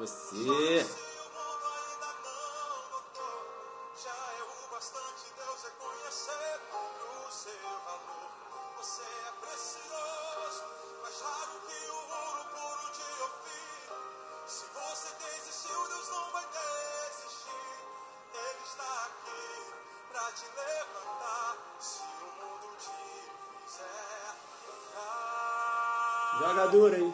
você. Joga duro, hein?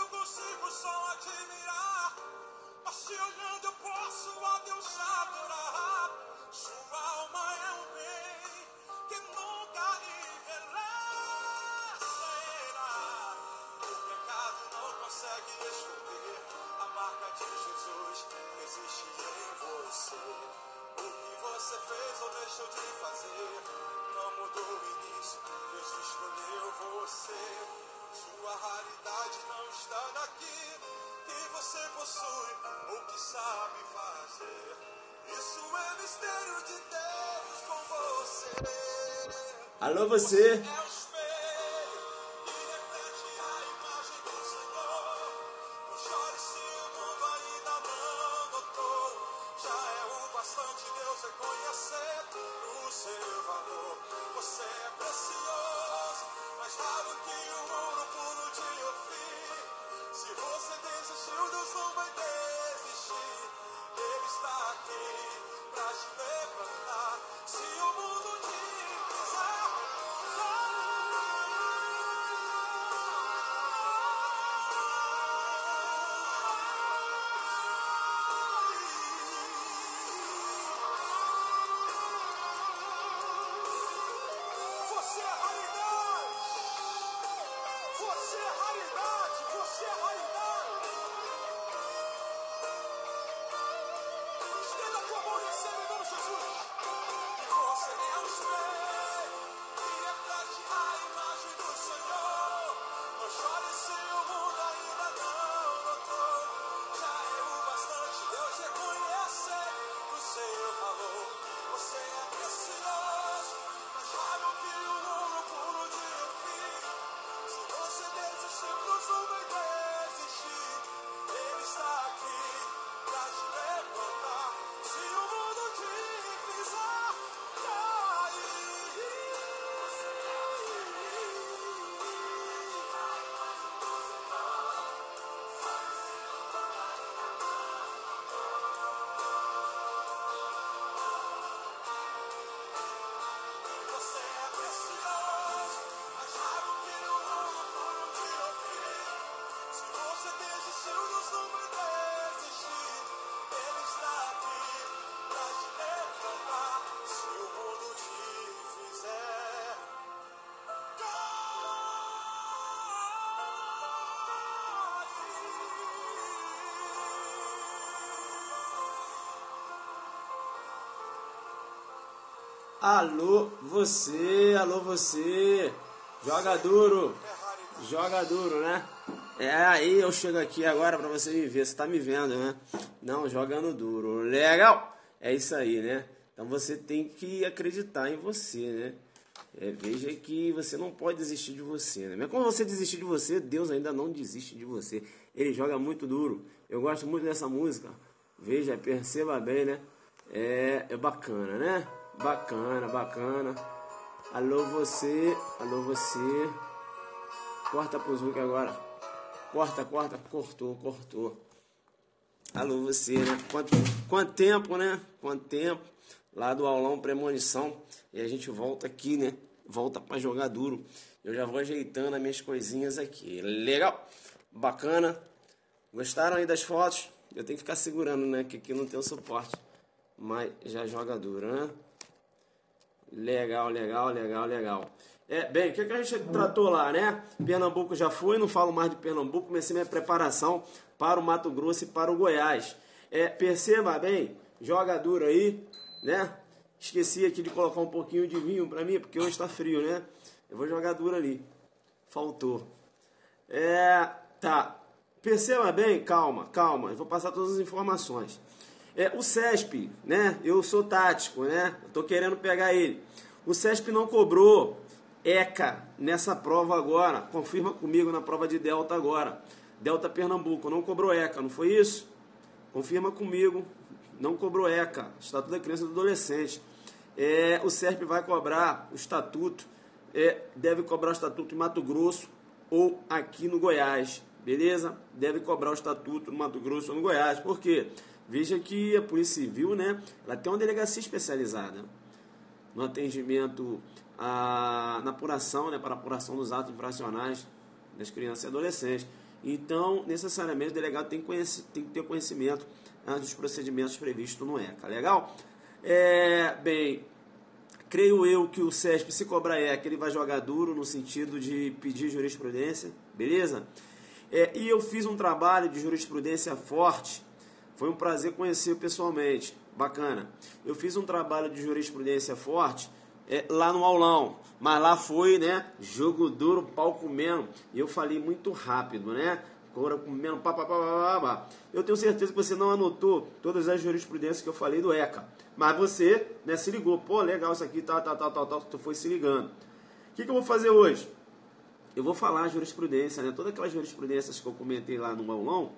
Eu consigo só admirar, mas se olhando eu posso a Deus adorar. Sua alma é um bem que nunca envelhecerá. O pecado não consegue esconder a marca de Jesus que existe em você. O que você fez ou deixou de fazer não mudou o início, Deus escolheu você. Sua raridade não está naquilo que você possui ou que sabe fazer. Isso é mistério de Deus com você. Alô, você. É o espelho que reflete a imagem do Senhor. Não chore se o mundo ainda não notou. Já é o bastante Deus reconhecer o seu valor. Você é precioso, mais raro que o ouro puro de Ofir. Se você desistiu, Deus não vai desistir. Ele está aqui pra te levantar. Se o mundo te pisar, você é raridade. Você é raridade. Você é raridade. Estenda a tua mão e receba em nome de Jesus. E você é o espelho que reflete a imagem do Senhor. Não chore se o mundo ainda não notou. Já é o bastante Deus reconhecer o seu valor. Você é precioso, mais raro que o ouro puro de Ofir. Se você desistiu, Deus não vai desistir. Ele está aqui pra te levantar. Se o mundo te pisar, você é precioso, mais raro que o ouro puro de Ofir. Se você desistiu, Deus não vai desistir. Ele está aqui pra te levantar. Se o mundo te fizer Alô, você. Alô, você. Joga duro. Joga duro, né? É, aí eu chego aqui agora pra você me ver. Você tá me vendo, né? Não, jogando duro. Legal. É isso aí, né? Então você tem que acreditar em você, né? Veja que você não pode desistir de você, né? Mas quando você desistir de você, Deus ainda não desiste de você. Ele joga muito duro. Eu gosto muito dessa música. Veja, perceba bem, né? É bacana, né? Bacana, bacana. Alô, você. Alô, você. Corta pro Zuc agora. Corta, cortou. Alô, você, né? Quanto tempo, né? Quanto tempo. Lá do aulão premonição. E a gente volta aqui, né? Volta pra jogar duro. Eu já vou ajeitando as minhas coisinhas aqui. Legal? Bacana. Gostaram aí das fotos? Eu tenho que ficar segurando, né? Que aqui não tem o suporte. Mas já joga duro, né? Legal. Bem, o que a gente tratou lá, né? Pernambuco já foi, não falo mais de Pernambuco. Comecei minha preparação para o Mato Grosso e para o Goiás. Perceba bem, joga duro aí, né? Esqueci aqui de colocar um pouquinho de vinho para mim, porque hoje está frio, né? Eu vou jogar duro ali. Faltou. Tá. Perceba bem, calma. Eu vou passar todas as informações. O CESP, né? Eu sou tático, né? Eu tô querendo pegar ele. O CESP não cobrou ECA nessa prova agora. Confirma comigo na prova de Delta agora. Delta Pernambuco, não cobrou ECA, não foi isso? Confirma comigo, não cobrou ECA, Estatuto da Criança e do Adolescente. O SERP vai cobrar o estatuto, deve cobrar o estatuto em Mato Grosso ou aqui no Goiás, beleza? Deve cobrar o estatuto no Mato Grosso ou no Goiás, por quê? Veja que a Polícia Civil, né, ela tem uma delegacia especializada no atendimento, na apuração, né, para apuração dos atos infracionais das crianças e adolescentes. Então, necessariamente, o delegado tem que ter conhecimento dos procedimentos previstos no ECA, legal? Bem, creio eu que o SESP, se cobrar ECA, ele vai jogar duro no sentido de pedir jurisprudência, beleza? E eu fiz um trabalho de jurisprudência forte, foi um prazer conhecer pessoalmente, bacana. Eu fiz um trabalho de jurisprudência forte lá no aulão, mas lá foi, né, jogo duro, pau comendo, e eu falei muito rápido, né, comendo, pá. Eu tenho certeza que você não anotou todas as jurisprudências que eu falei do ECA, mas você, né, se ligou, pô, legal isso aqui, tal, tu foi se ligando. O que eu vou fazer hoje? Eu vou falar a jurisprudência, né, todas aquelas jurisprudências que eu comentei lá no aulão,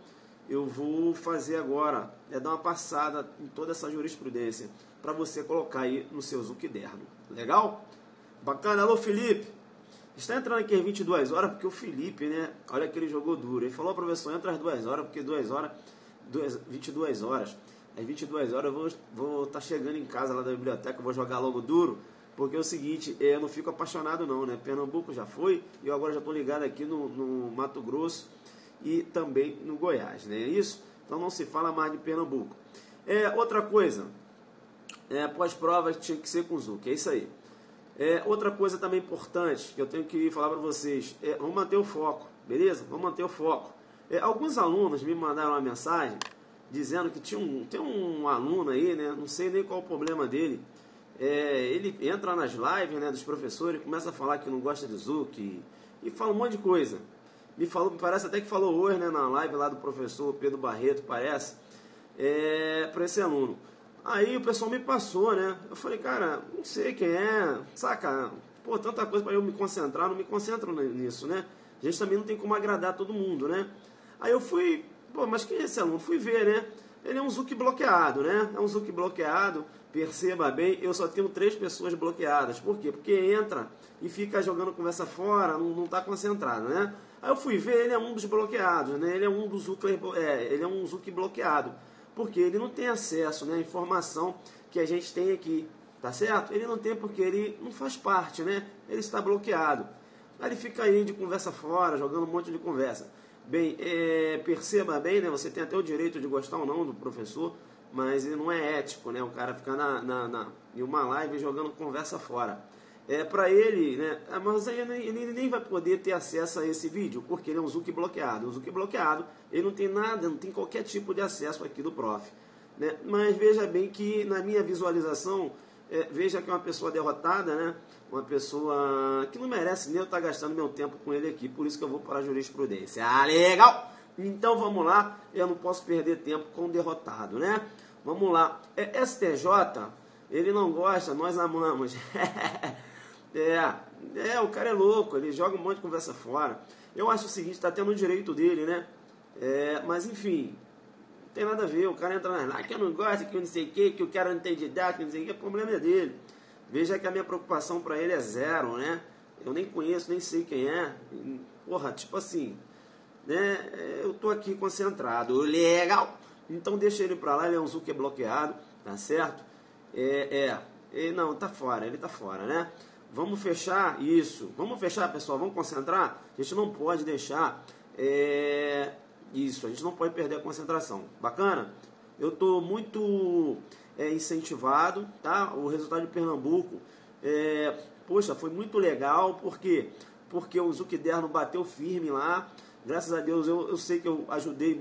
eu vou fazer agora, dar uma passada em toda essa jurisprudência, para você colocar aí no seu Zucderno. Legal? Bacana. Alô, Felipe. Está entrando aqui às 22 horas, porque o Felipe, né, olha que ele jogou duro. Ele falou, professor, entra às 2 horas, porque 22 horas. Às 22 horas eu vou estar chegando em casa lá da biblioteca, eu vou jogar logo duro, porque é o seguinte, eu não fico apaixonado não, né? Pernambuco já foi, e eu agora já estou ligado aqui no Mato Grosso e também no Goiás, né? É isso? Então não se fala mais de Pernambuco. Outra coisa, pós-prova tinha que ser com o Zuc, é isso aí. Outra coisa também importante que eu tenho que falar para vocês, vamos manter o foco, beleza? Vamos manter o foco. Alguns alunos me mandaram uma mensagem dizendo que tem um aluno aí, né? Não sei nem qual o problema dele. Ele entra nas lives, né, dos professores, começa a falar que não gosta de Zuc e fala um monte de coisa. Me parece até que falou hoje, né, na live lá do professor Pedro Barreto, parece, para esse aluno. Aí o pessoal me passou, né? Eu falei, cara, não sei quem é, saca? Pô, tanta coisa para eu me concentrar, não me concentro nisso, né? A gente também não tem como agradar todo mundo, né? Aí eu fui, pô, mas quem é esse aluno? Fui ver, né? Ele é um Zuc bloqueado, né? É um Zuc bloqueado, perceba bem, eu só tenho 3 pessoas bloqueadas. Por quê? Porque entra e fica jogando conversa fora, não está concentrado, né? Aí eu fui ver, ele é um dos bloqueados, né? Ele é um dos ele é um Zuc bloqueado, porque ele não tem acesso, né, à informação que a gente tem aqui, tá certo? Ele não tem porque ele não faz parte, né? Ele está bloqueado. Aí ele fica aí de conversa fora, jogando um monte de conversa. Bem, perceba bem, né? Você tem até o direito de gostar ou não do professor, mas ele não é ético, né? O cara ficar em uma live jogando conversa fora. Para ele, né? Mas aí ele nem vai poder ter acesso a esse vídeo, porque ele é um Zuc bloqueado. O Zuc bloqueado, ele não tem nada, não tem qualquer tipo de acesso aqui do prof, né? Mas veja bem que na minha visualização, veja que é uma pessoa derrotada, né? Uma pessoa que não merece nem eu estar gastando meu tempo com ele aqui, por isso que eu vou para a jurisprudência. Ah, legal! Então vamos lá, eu não posso perder tempo com o derrotado, né? Vamos lá. STJ, ele não gosta, nós amamos. O cara é louco, ele joga um monte de conversa fora. Eu acho o seguinte, está tendo o direito dele, né? Mas enfim, não tem nada a ver, o cara entra lá, que eu não gosto, que eu não sei o que o cara não tem didática, que não sei o que, o problema é dele. Veja que a minha preocupação para ele é zero, né? Eu nem conheço, nem sei quem é. Porra, tipo assim, né? Eu tô aqui concentrado, legal. Então deixa ele para lá, ele é um Zuc bloqueado, tá certo? Não, tá fora, ele tá fora, né? Vamos fechar isso. Vamos fechar, pessoal, vamos concentrar. A gente não pode deixar isso, a gente não pode perder a concentração. Bacana? Eu tô muito incentivado, tá? O resultado de Pernambuco, poxa, foi muito legal, por quê? Porque o Zucderno bateu firme lá, graças a Deus eu sei que eu ajudei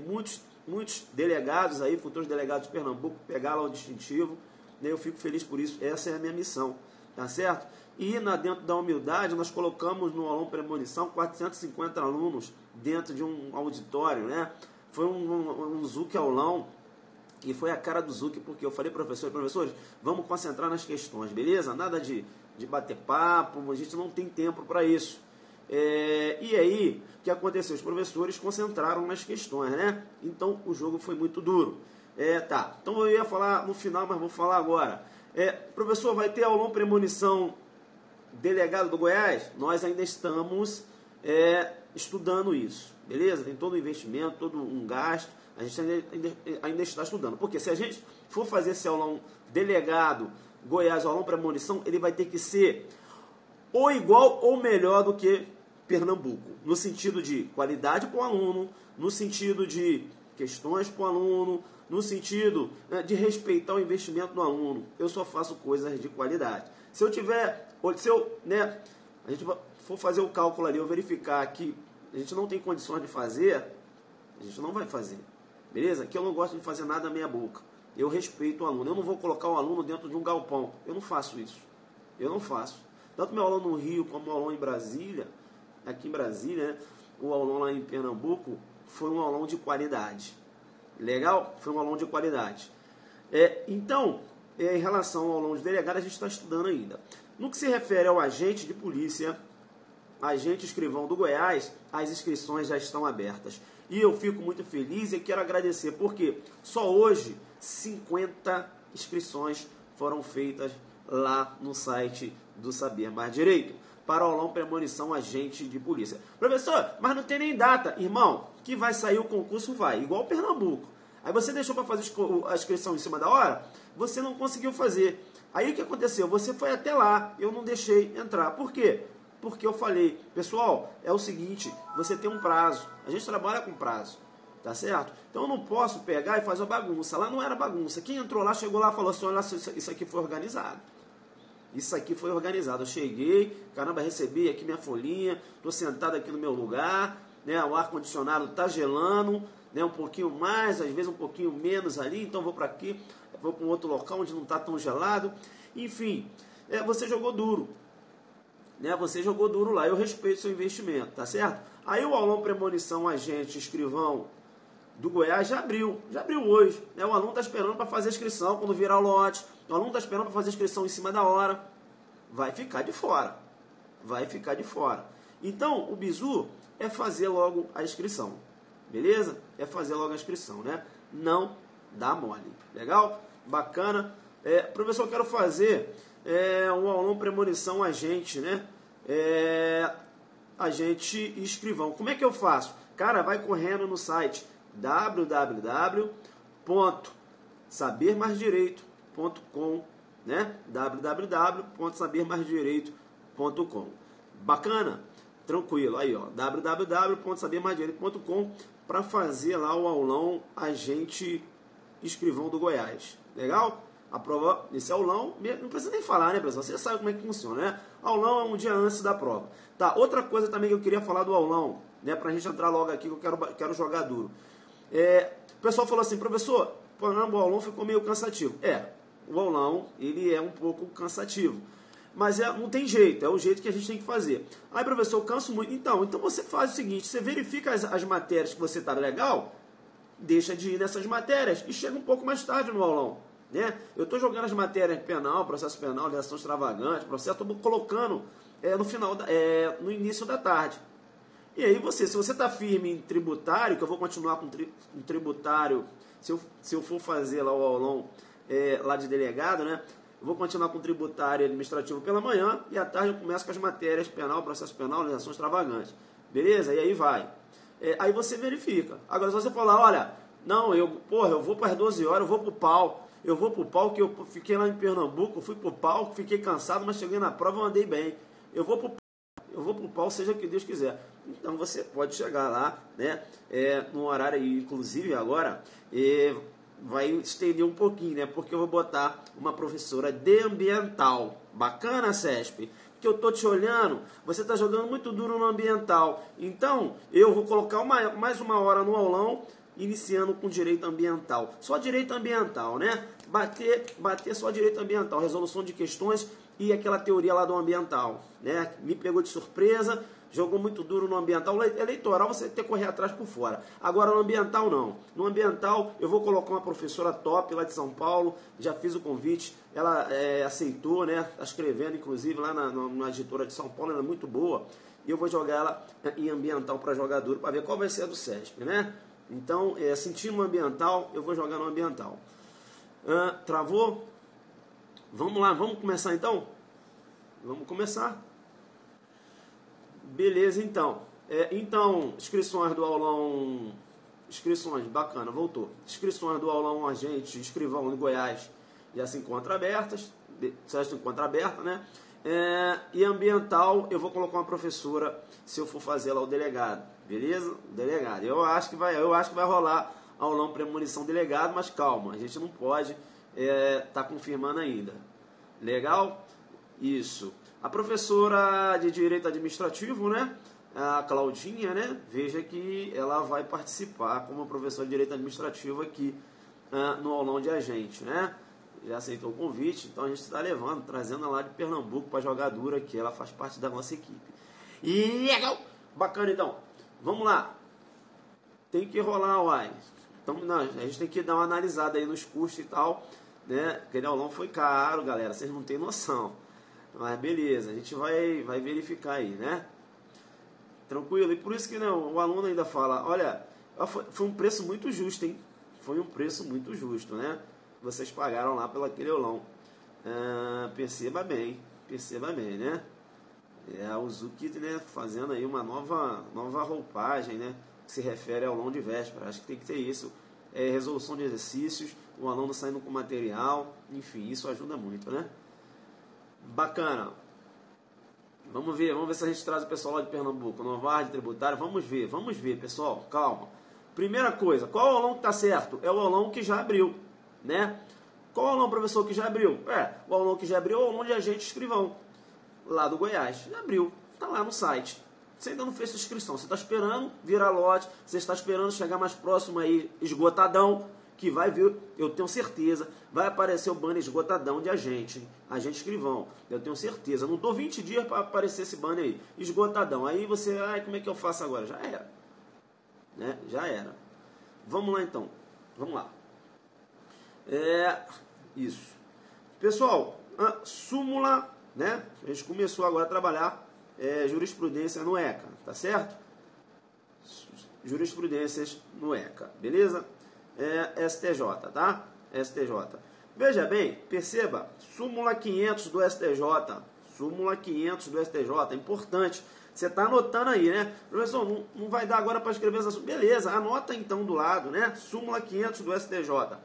muitos delegados aí, futuros delegados de Pernambuco, pegar lá o distintivo, né? Eu fico feliz por isso, essa é a minha missão, tá certo? E dentro da humildade, nós colocamos no aulão premonição 450 alunos dentro de um auditório, né? Foi um Zuc aulão, e foi a cara do Zuc, porque eu falei, professores, vamos concentrar nas questões, beleza? Nada de de bater papo, a gente não tem tempo para isso. E aí, o que aconteceu? Os professores concentraram nas questões, né? Então, o jogo foi muito duro. Tá, então eu ia falar no final, mas vou falar agora. Professor, vai ter aulão premonição delegado do Goiás? Nós ainda estamos estudando isso, beleza? Tem todo um investimento, todo um gasto, a gente ainda está estudando. Porque se a gente for fazer esse aulão delegado Goiás, aulão premonição, ele vai ter que ser ou igual ou melhor do que Pernambuco, no sentido de qualidade para o aluno, no sentido de questões para o aluno, no sentido de respeitar o investimento do aluno. Eu só faço coisas de qualidade. Se a gente for fazer o cálculo ali, eu verificar que a gente não tem condições de fazer, a gente não vai fazer, beleza? Que eu não gosto de fazer nada meia boca. Eu respeito o aluno. Eu não vou colocar o aluno dentro de um galpão. Eu não faço isso. Eu não faço. Tanto meu aulão no Rio como o aulão em Brasília, aqui em Brasília, né? O aulão lá em Pernambuco, foi um aulão de qualidade. Legal? Foi um aulão de qualidade. Então, em relação ao aulão de delegado, a gente está estudando ainda. No que se refere ao agente de polícia, agente escrivão do Goiás, as inscrições já estão abertas. E eu fico muito feliz e quero agradecer, porque só hoje 50 inscrições foram feitas lá no site do Saber Mais Direito, para o aulão premonição agente de polícia. Professor, mas não tem nem data. Irmão, que vai sair o concurso vai, igual Pernambuco. Aí você deixou para fazer a inscrição em cima da hora, você não conseguiu fazer. Aí o que aconteceu? Você foi até lá, eu não deixei entrar. Por quê? Porque eu falei, pessoal, é o seguinte, você tem um prazo, a gente trabalha com prazo, tá certo? Então eu não posso pegar e fazer uma bagunça. Lá não era bagunça. Quem entrou lá, chegou lá e falou assim, olha, isso aqui foi organizado. Isso aqui foi organizado. Eu cheguei, caramba, recebi aqui minha folhinha, estou sentado aqui no meu lugar, né? O ar-condicionado está gelando, né? Um pouquinho mais, às vezes um pouquinho menos ali, então vou para aqui, vou para um outro local onde não está tão gelado. Enfim, você jogou duro. Né? Você jogou duro lá, eu respeito seu investimento, tá certo? Aí o aulão premonição agente escrivão do Goiás já abriu hoje. Né? O aluno está esperando para fazer a inscrição quando virar o lote. O aluno está esperando para fazer a inscrição em cima da hora. Vai ficar de fora. Vai ficar de fora. Então, o bizu é fazer logo a inscrição. Beleza? É fazer logo a inscrição, né? Não dá mole. Legal? Bacana. Professor, eu quero fazer um aulão premonição agente, né? Agente escrivão. Como é que eu faço? Cara, vai correndo no site www.sabermaisdireito.com, né? www.sabermaisdireito.com. Bacana? Tranquilo. Aí, ó, www.sabermaisdireito.com para fazer lá o aulão agente escrivão do Goiás. Legal? A prova, esse aulão, não precisa nem falar, né, pessoal? Você sabe como é que funciona, né? Aulão é um dia antes da prova. Tá, outra coisa também que eu queria falar do aulão, né, pra gente entrar logo aqui, que eu quero jogar duro. O pessoal falou assim, professor, o aulão ficou meio cansativo. O aulão, ele é um pouco cansativo. Mas não tem jeito, é o jeito que a gente tem que fazer. Aí, professor, eu canso muito. Então você faz o seguinte, você verifica as matérias que você tá legal, deixa de ir nessas matérias e chega um pouco mais tarde no aulão. Né? Eu estou jogando as matérias penal, processo penal, legislação extravagante, processo, estou colocando no final, no início da tarde. E aí se você está firme em tributário, que eu vou continuar com tributário, se eu for fazer lá o aulão lá de delegado, né? Eu vou continuar com tributário e administrativo pela manhã e à tarde eu começo com as matérias penal, processo penal, legislação extravagante. Beleza? E aí vai. Aí você verifica. Agora, se você falar, olha, não, eu vou para as 12 horas, eu vou para o pau. Eu vou pro palco, que eu fiquei lá em Pernambuco, eu fui pro palco, fiquei cansado, mas cheguei na prova, eu andei bem. Eu vou pro palco, seja o que Deus quiser. Então você pode chegar lá, né? No horário aí, inclusive agora, vai estender um pouquinho, né? Porque eu vou botar uma professora de ambiental. Bacana, CESP? Porque eu tô te olhando, você tá jogando muito duro no ambiental. Então, eu vou colocar mais uma hora no aulão, iniciando com direito ambiental. Só direito ambiental, né? Bater só direito ambiental, resolução de questões e aquela teoria lá do ambiental, né? Me pegou de surpresa, jogou muito duro no ambiental. Eleitoral você tem que correr atrás por fora. Agora no ambiental não. No ambiental eu vou colocar uma professora top lá de São Paulo, já fiz o convite, ela aceitou, né? Está escrevendo inclusive lá na editora de São Paulo, ela é muito boa. E eu vou jogar ela em ambiental para jogar duro, para ver qual vai ser a do SESP, né? Então, sentindo no ambiental, eu vou jogar no ambiental. Travou? Vamos lá, vamos começar então? Vamos começar. Beleza, então. Então, inscrições do aulão... Inscrições, bacana, voltou. Inscrições do aulão agente, escrivão de Goiás já se encontram abertas. Já se encontra aberta, né? E ambiental, eu vou colocar uma professora se eu for fazer lá o delegado. Beleza? O delegado. Eu acho que vai rolar aulão premonição delegado, mas calma, a gente não pode tá confirmando ainda. Legal? Isso. A professora de Direito Administrativo, né? A Claudinha, né? Veja que ela vai participar como professora de Direito Administrativo aqui no aulão de agente, né? Já aceitou o convite, então a gente está levando, trazendo ela lá de Pernambuco para jogar dura aqui. Ela faz parte da nossa equipe. E legal! Bacana, então. Vamos lá. Tem que rolar, uai. Então, a gente tem que dar uma analisada aí nos custos e tal, né? Aquele aulão foi caro, galera. Vocês não têm noção. Mas beleza, a gente vai verificar aí, né? Tranquilo. E por isso que, né, o aluno ainda fala, olha, foi um preço muito justo, hein? Foi um preço muito justo, né? Vocês pagaram lá pelo aquele aulão. Perceba bem, né? A Uzuki, né, fazendo aí uma nova roupagem, né? Que se refere ao aulão de véspera. Acho que tem que ter isso. Resolução de exercícios, o aluno saindo com material, enfim, isso ajuda muito, né? Bacana. Vamos ver se a gente traz o pessoal lá de Pernambuco, Novarde, tributário. Vamos ver, pessoal, calma. Primeira coisa, qual é o aulão que está certo? É o aulão que já abriu, né? Qual é o aulão, professor, que já abriu? O aulão que já abriu é o aulão de agente escrivão, lá do Goiás. Já abriu, está lá no site. Você ainda não fez sua inscrição, você está esperando virar lote, você está esperando chegar mais próximo aí, esgotadão, que vai vir, eu tenho certeza, vai aparecer o banner esgotadão de agente, hein? Agente escrivão, eu tenho certeza. Não dou 20 dias para aparecer esse banner aí, esgotadão. Aí você, como é que eu faço agora? Já era, né? Já era. Vamos lá então, vamos lá. Isso. Pessoal, súmula, né? A gente começou agora a trabalhar jurisprudência no ECA, tá certo? Jurisprudências no ECA, beleza? STJ, tá? STJ. Veja bem, perceba, súmula 500 do STJ. Súmula 500 do STJ, é importante. Você está anotando aí, né? Professor, não vai dar agora para escrever essa súmula. Beleza, anota então do lado, né? Súmula 500 do STJ.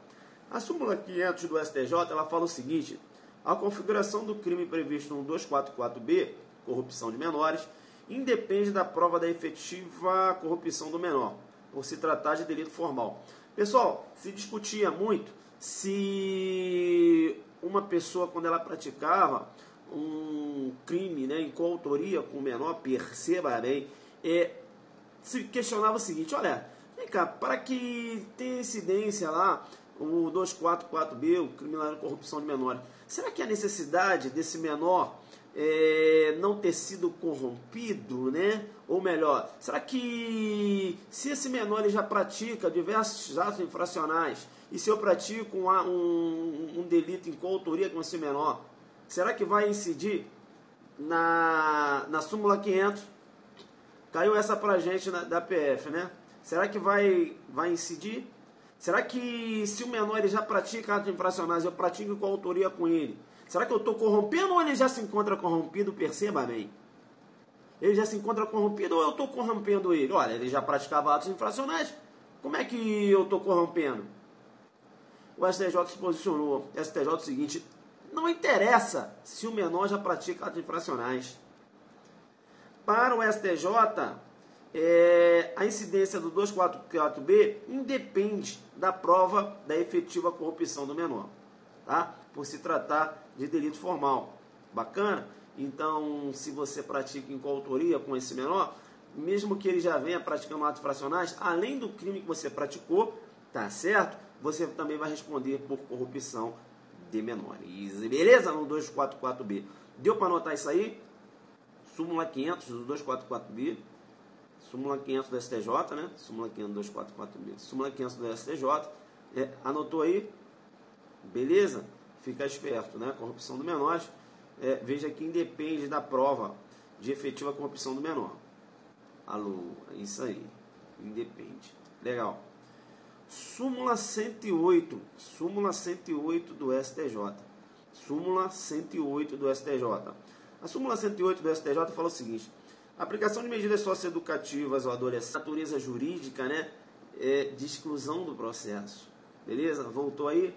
A súmula 500 do STJ, ela fala o seguinte: a configuração do crime previsto no 244B, corrupção de menores, independe da prova da efetiva corrupção do menor, por se tratar de delito formal. Pessoal, se discutia muito se uma pessoa, quando ela praticava um crime, né, em coautoria com o menor, perceba bem, se questionava o seguinte: olha, vem cá, para que tenha incidência lá, o 244B, o criminal de corrupção de menores, será que a necessidade desse menor não ter sido corrompido, né? Ou melhor, será que se esse menor ele já pratica diversos atos infracionais e se eu pratico um delito em coautoria com esse menor, será que vai incidir na súmula 500? Caiu essa pra gente da PF, né? Será que vai incidir? Será que se o menor ele já pratica atos infracionais, eu pratico com autoria com ele, será que eu estou corrompendo ou ele já se encontra corrompido? Perceba bem. Ele já se encontra corrompido ou eu estou corrompendo ele? Olha, ele já praticava atos infracionais, como é que eu estou corrompendo? O STJ se posicionou. O STJ é o seguinte: não interessa se o menor já pratica atos infracionais. Para o STJ, a incidência do 244B independe da prova da efetiva corrupção do menor, tá? Por se tratar de delito formal. Bacana? Então, se você pratica em coautoria com esse menor, mesmo que ele já venha praticando atos fracionais, além do crime que você praticou, tá certo? Você também vai responder por corrupção de menores. Beleza? No 244B. Deu para anotar isso aí? súmula 500 do 244B, súmula 500 do STJ, né? Súmula 500 do 244B, súmula 500 do STJ. Anotou aí? Beleza? Fica esperto, né? Corrupção do menor. Veja que independe da prova de efetiva corrupção do menor. Alô, isso aí. Independe. Legal. Súmula 108. Súmula 108 do STJ. Súmula 108 do STJ. A súmula 108 do STJ fala o seguinte: aplicação de medidas socioeducativas ao adolescente, natureza jurídica, né? De exclusão do processo. Beleza? Voltou aí?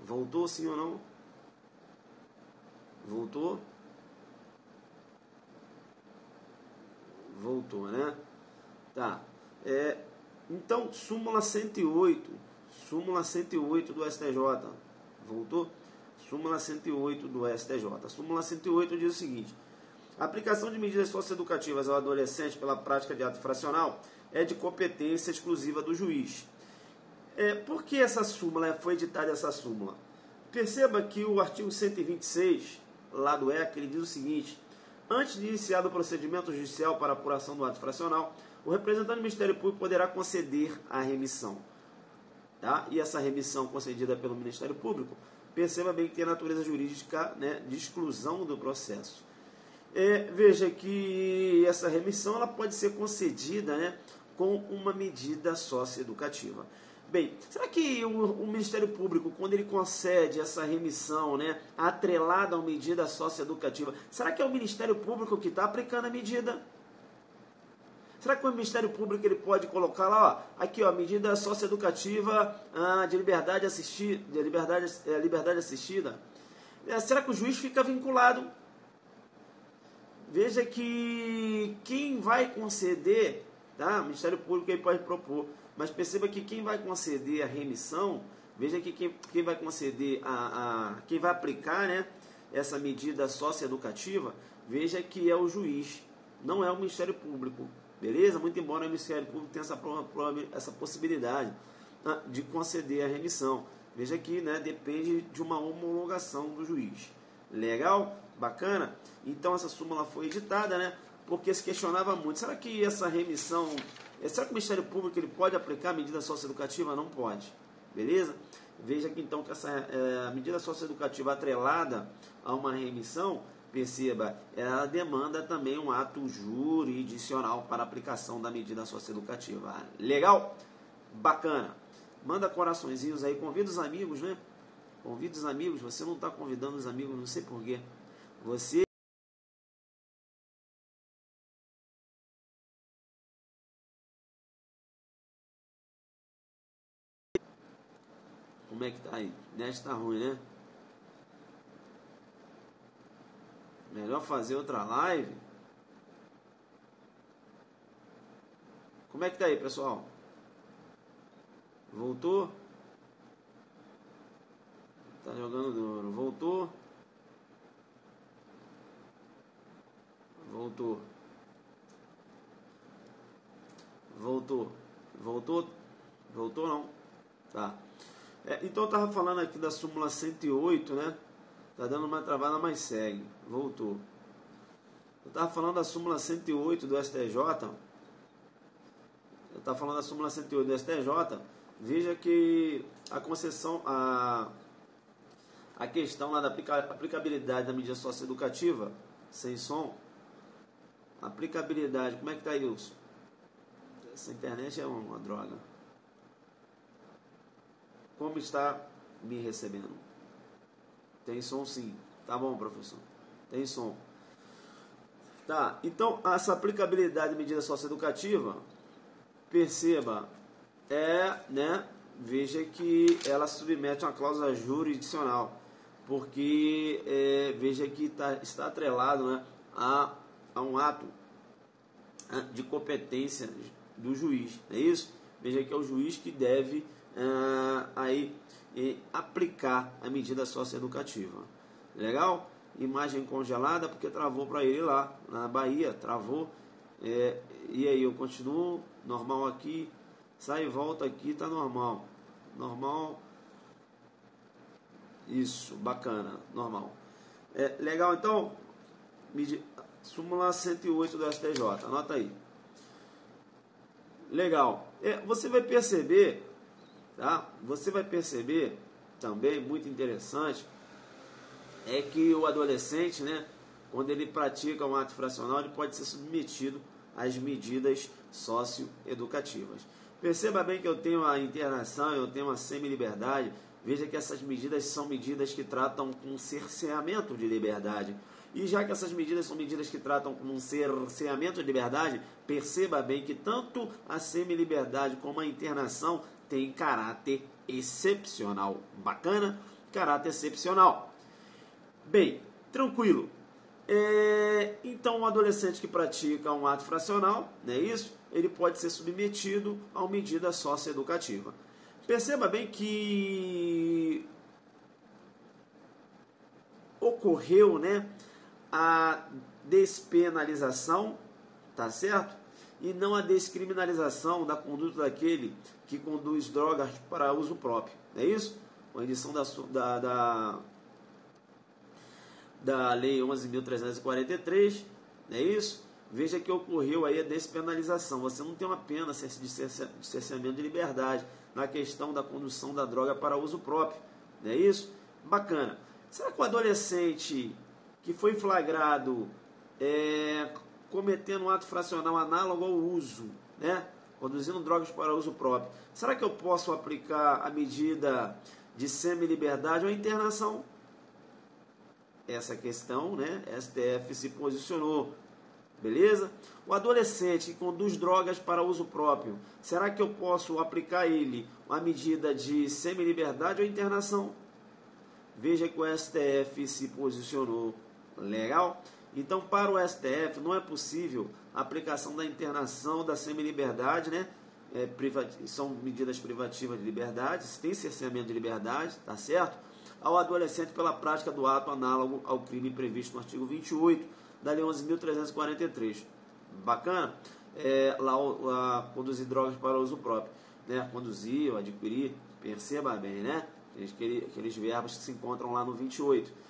Voltou sim ou não? Voltou? Voltou, né? Tá. Então, súmula 108. Súmula 108 do STJ. Voltou? Súmula 108 do STJ. A súmula 108 diz o seguinte: a aplicação de medidas socioeducativas ao adolescente pela prática de ato infracional é de competência exclusiva do juiz. Por que essa súmula foi editada essa súmula? Perceba que o artigo 126, lá do ECA, ele diz o seguinte: antes de iniciar o procedimento judicial para apuração do ato infracional, o representante do Ministério Público poderá conceder a remissão. Tá? E essa remissão concedida pelo Ministério Público, perceba bem que tem a natureza jurídica, né, de exclusão do processo. Veja que essa remissão ela pode ser concedida, né, com uma medida socioeducativa. Bem, será que o Ministério Público, quando ele concede essa remissão, né, atrelada a uma medida socioeducativa, será que é o Ministério Público que está aplicando a medida? Será que o Ministério Público ele pode colocar lá, ó, aqui, ó, medida socioeducativa de liberdade assistida, liberdade assistida? Será que o juiz fica vinculado? Veja que quem vai conceder, tá? O Ministério Público ele pode propor, mas perceba que quem vai conceder a remissão, veja que quem vai conceder quem vai aplicar, né, essa medida socioeducativa, veja que é o juiz, não é o Ministério Público. Beleza? Muito embora o Ministério Público tenha essa possibilidade de conceder a remissão. Veja que, né, depende de uma homologação do juiz. Legal? Bacana? Então essa súmula foi editada, né, porque se questionava muito. Será que essa remissão... Será que o Ministério Público ele pode aplicar a medida socioeducativa? Não pode. Beleza? Veja que então que essa medida socioeducativa atrelada a uma remissão, perceba, ela demanda também um ato jurisdicional para aplicação da medida socioeducativa. Legal? Bacana. Manda coraçõezinhos aí, convida os amigos, né? Convida os amigos, você não está convidando os amigos, não sei porquê. Você... Como é que tá aí? Net tá ruim, né? Melhor fazer outra live. Como é que tá aí, pessoal? Voltou? Tá jogando duro. Voltou? Voltou. Voltou. Voltou? Voltou não? Tá. Então eu tava falando aqui da súmula 108, né? Tá dando uma travada, mas segue. Voltou. Eu tava falando da súmula 108 do STJ. Eu tava falando da súmula 108 do STJ. Veja que a concessão, a questão lá da aplicabilidade da medida socioeducativa, sem som, aplicabilidade, como é que tá, Wilson? Essa internet é uma droga. Como está me recebendo? Tem som sim. Tá bom, professor. Tem som. Tá, então essa aplicabilidade de medida socioeducativa, perceba, né, veja que ela submete uma cláusula jurisdicional, porque veja que está atrelado, né, a um ato de competência do juiz, não é isso? Veja que é o juiz que deve aplicar a medida socioeducativa. Legal? Imagem congelada porque travou para ele lá na Bahia, travou. E aí eu continuo normal aqui, sai e volta aqui, tá normal. Normal. Isso, bacana, normal. Legal, então, Súmula 108 do STJ, anota aí. Legal. Você vai perceber, tá? Você vai perceber também, muito interessante, é que o adolescente, né, quando ele pratica um ato infracional, ele pode ser submetido às medidas socioeducativas. Perceba bem que eu tenho a internação, eu tenho a semi-liberdade. Veja que essas medidas são medidas que tratam com cerceamento de liberdade. E já que essas medidas são medidas que tratam com um cerceamento de liberdade, perceba bem que tanto a semi-liberdade como a internação têm caráter excepcional. Bacana? Caráter excepcional. Bem, tranquilo. Então, um adolescente que pratica um ato fracional, não é isso? Ele pode ser submetido a uma medida socioeducativa. Perceba bem que ocorreu, né, a despenalização, tá certo? E não a descriminalização da conduta daquele que conduz drogas para uso próprio, não é isso? Com a edição da Lei 11.343, não é isso? Veja que ocorreu aí a despenalização. Você não tem uma pena de cerceamento de liberdade na questão da condução da droga para uso próprio, não é isso? Bacana. Será que o adolescente que foi flagrado cometendo um ato fracional análogo ao uso, né, conduzindo drogas para uso próprio, será que eu posso aplicar a medida de semi-liberdade ou internação? Essa questão, né, STF se posicionou, beleza? O adolescente que conduz drogas para uso próprio, será que eu posso aplicar ele a medida de semi-liberdade ou internação? Veja que o STF se posicionou. Legal? Então, para o STF, não é possível a aplicação da internação, da semi-liberdade, né? São medidas privativas de liberdade, tem cerceamento de liberdade, tá certo? Ao adolescente pela prática do ato análogo ao crime previsto no artigo 28 da Lei 11.343. Bacana? Lá conduzir drogas para uso próprio, né? Conduzir ou adquirir, perceba bem, né? Aqueles verbos que se encontram lá no 28.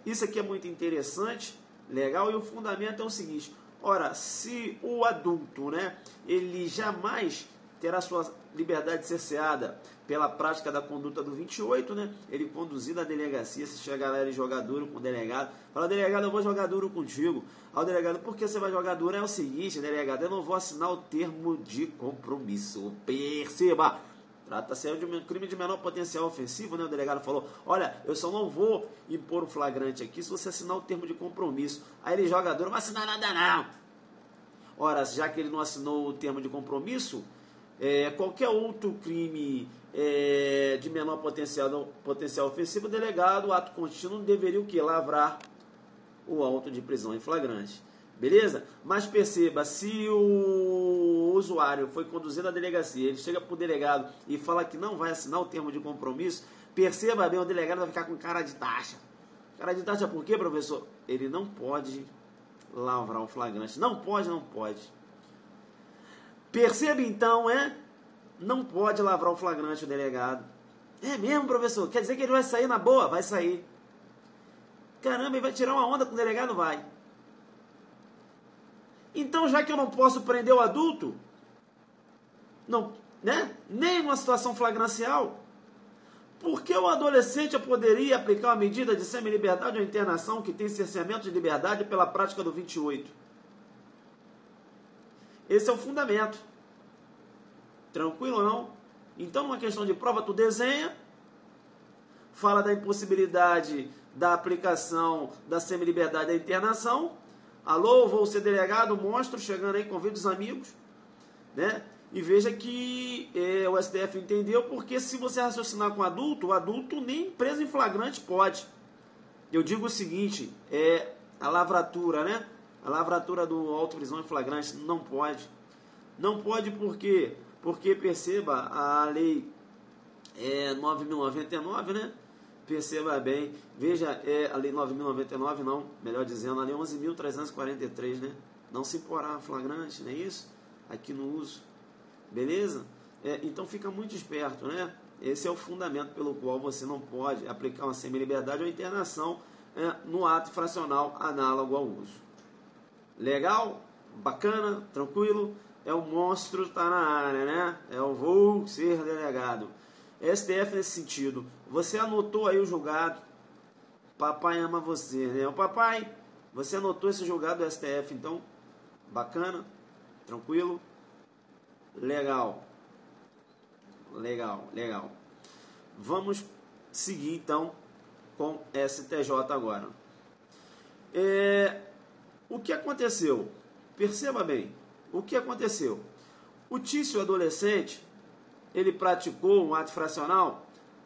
Isso aqui é muito interessante, legal, e o fundamento é o seguinte: ora, se o adulto, né, ele jamais terá sua liberdade cerceada pela prática da conduta do 28, né, ele conduzido à delegacia, se chegar lá ele jogar duro com o delegado, fala: delegado, eu vou jogar duro contigo. Ao delegado: por que você vai jogar duro? É o seguinte, delegado, eu não vou assinar o termo de compromisso. Perceba! Trata-se de um crime de menor potencial ofensivo, né? O delegado falou: olha, eu só não vou impor o flagrante aqui se você assinar o termo de compromisso. Aí ele joga duro: não vai assinar nada não. Ora, já que ele não assinou o termo de compromisso, qualquer outro crime de menor potencial ofensivo, o delegado, o ato contínuo, deveria o quê? Lavrar o auto de prisão em flagrante. Beleza? Mas perceba, se o usuário foi conduzido à delegacia, ele chega para o delegado e fala que não vai assinar o termo de compromisso, perceba bem, o delegado vai ficar com cara de taxa. Cara de taxa por quê, professor? Ele não pode lavrar o flagrante. Não pode. Perceba então, não pode lavrar o flagrante o delegado. É mesmo, professor? Quer dizer que ele vai sair na boa? Vai sair. Caramba, ele vai tirar uma onda com o delegado? Vai. Então, já que eu não posso prender o adulto, não, né? Nem uma situação flagrancial, por que o adolescente eu poderia aplicar uma medida de semi-liberdade ou internação que tem cerceamento de liberdade pela prática do 28? Esse é o fundamento. Tranquilo ou não? Então, numa questão de prova, tu desenha, fala da impossibilidade da aplicação da semi-liberdade da internação. Alô, vou ser delegado, monstro, chegando aí, convido os amigos, né? E veja que o STF entendeu, porque se você raciocinar com o adulto nem preso em flagrante pode. Eu digo o seguinte, a lavratura, né? A lavratura do auto-prisão em flagrante não pode. Não pode por quê? Porque, perceba, a lei 9.099, né? Perceba bem, veja, a lei 9.099 não, melhor dizendo, a lei 11.343, né? Não se imporá flagrante, não é isso? Aqui no uso, beleza? Então fica muito esperto, né? Esse é o fundamento pelo qual você não pode aplicar uma semi-liberdade ou internação no ato infracional análogo ao uso. Legal? Bacana? Tranquilo? É o monstro, tá na área, né? É o vou ser delegado. STF nesse sentido. Você anotou aí o julgado. Papai ama você, né? O papai, você anotou esse julgado do STF, então, bacana? Tranquilo? Legal. Legal, legal. Vamos seguir, então, com STJ agora. O que aconteceu? Perceba bem, o que aconteceu? O Tício adolescente, ele praticou um ato infracional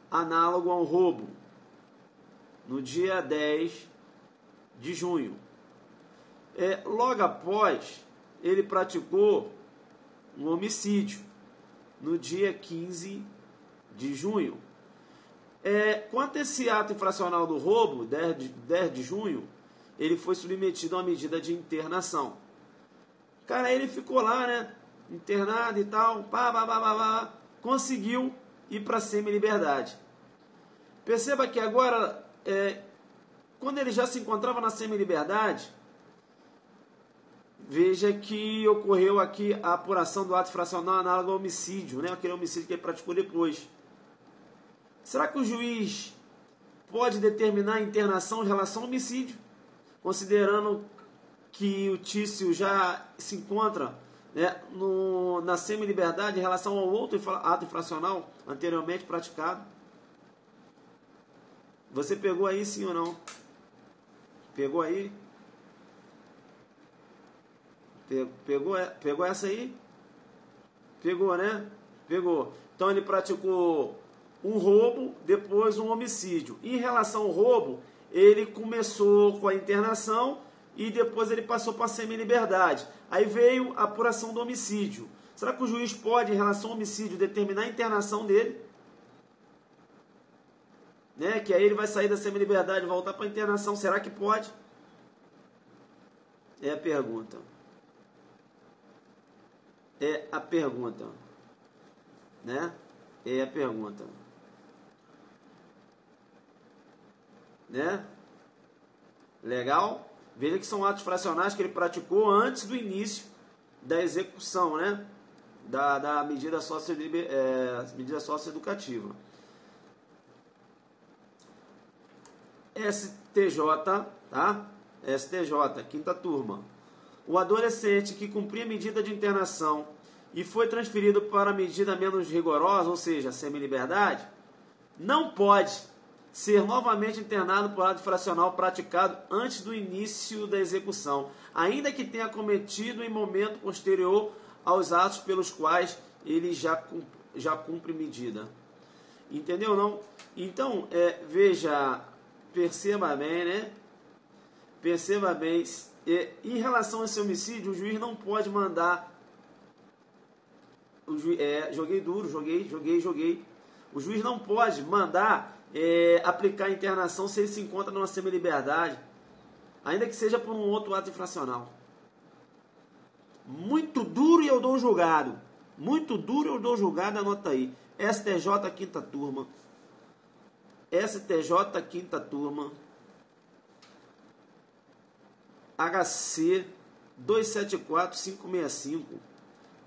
análogo a um roubo no dia 10 de junho. Logo após, ele praticou um homicídio no dia 15 de junho. Quanto a esse ato infracional do roubo, 10 de junho, ele foi submetido a uma medida de internação. Cara, ele ficou lá, né? Internado e tal, conseguiu ir para semi-liberdade. Perceba que agora, quando ele já se encontrava na semi-liberdade, veja que ocorreu aqui a apuração do ato infracional análogo ao homicídio, né? Aquele homicídio que ele praticou depois. Será que o juiz pode determinar a internação em relação ao homicídio, considerando que o Tício já se encontra, né, na semi-liberdade em relação ao outro ato infracional anteriormente praticado? Você pegou aí, sim ou não? Pegou aí? Pegou essa aí? Pegou, né? Pegou. Então ele praticou um roubo, depois um homicídio. Em relação ao roubo, ele começou com a internação e depois ele passou para a semi-liberdade. Aí veio a apuração do homicídio. Será que o juiz pode, em relação ao homicídio, determinar a internação dele? Né? Que aí ele vai sair da semi-liberdade e voltar para a internação. Será que pode? É a pergunta. É a pergunta. Né? É a pergunta. Né? Legal? Veja que são atos fracionais que ele praticou antes do início da execução, né? Da medida socioeducativa. STJ, tá? STJ, quinta turma. O adolescente que cumpria a medida de internação e foi transferido para a medida menos rigorosa, ou seja, semi-liberdade, não pode ser novamente internado por ato infracional praticado antes do início da execução, ainda que tenha cometido em momento posterior aos atos pelos quais ele já cumpre medida. Entendeu, não? Então, veja, perceba bem, né? Perceba bem, em relação a esse homicídio, o juiz não pode mandar... joguei duro, joguei. O juiz não pode mandar aplicar a internação se ele se encontra numa semi-liberdade, ainda que seja por um outro ato infracional. Muito duro e eu dou julgado. Muito duro e eu dou julgado, anota aí. STJ, quinta turma. STJ, quinta turma. HC 274565.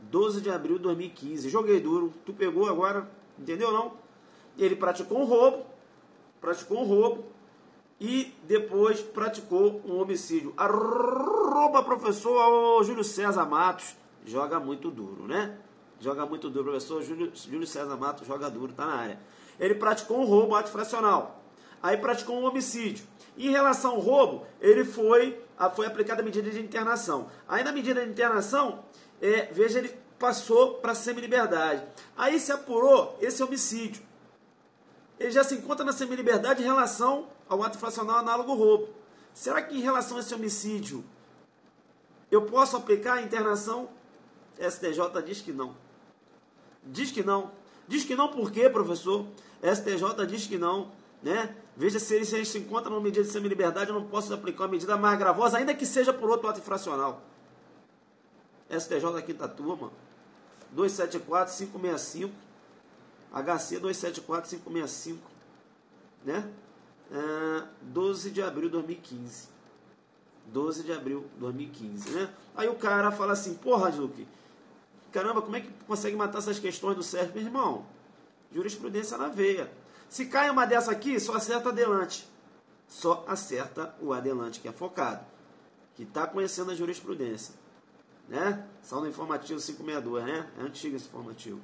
12 de abril de 2015. Joguei duro. Tu pegou agora? Entendeu, não? Ele praticou um roubo e depois praticou um homicídio. Arroba professor Júlio César Matos. Joga muito duro, né? Joga muito duro, professor Júlio César Matos joga duro, tá na área. Ele praticou um roubo, ato fracional. Aí praticou um homicídio. Em relação ao roubo, ele foi aplicada a medida de internação. Aí na medida de internação, veja, ele passou para semi-liberdade. Aí se apurou esse homicídio. Ele já se encontra na semi-liberdade em relação ao ato infracional análogo ao roubo. Será que em relação a esse homicídio eu posso aplicar a internação? STJ diz que não. Diz que não. Diz que não por quê, professor? STJ diz que não, né? Veja, se ele se encontra numa medida de semi-liberdade, eu não posso aplicar uma medida mais gravosa, ainda que seja por outro ato infracional. STJ, quinta turma, 274-565, HC 274-565, né? 12 de abril de 2015. 12 de abril de 2015, né? Aí o cara fala assim, porra, Juque, caramba, como é que consegue matar essas questões do Sérgio? Meu irmão, jurisprudência na veia. Se cai uma dessa aqui, só acerta adelante. Só acerta o adelante, que é focado, que está conhecendo a jurisprudência, né? Saldo informativo 562, né? É antigo esse informativo.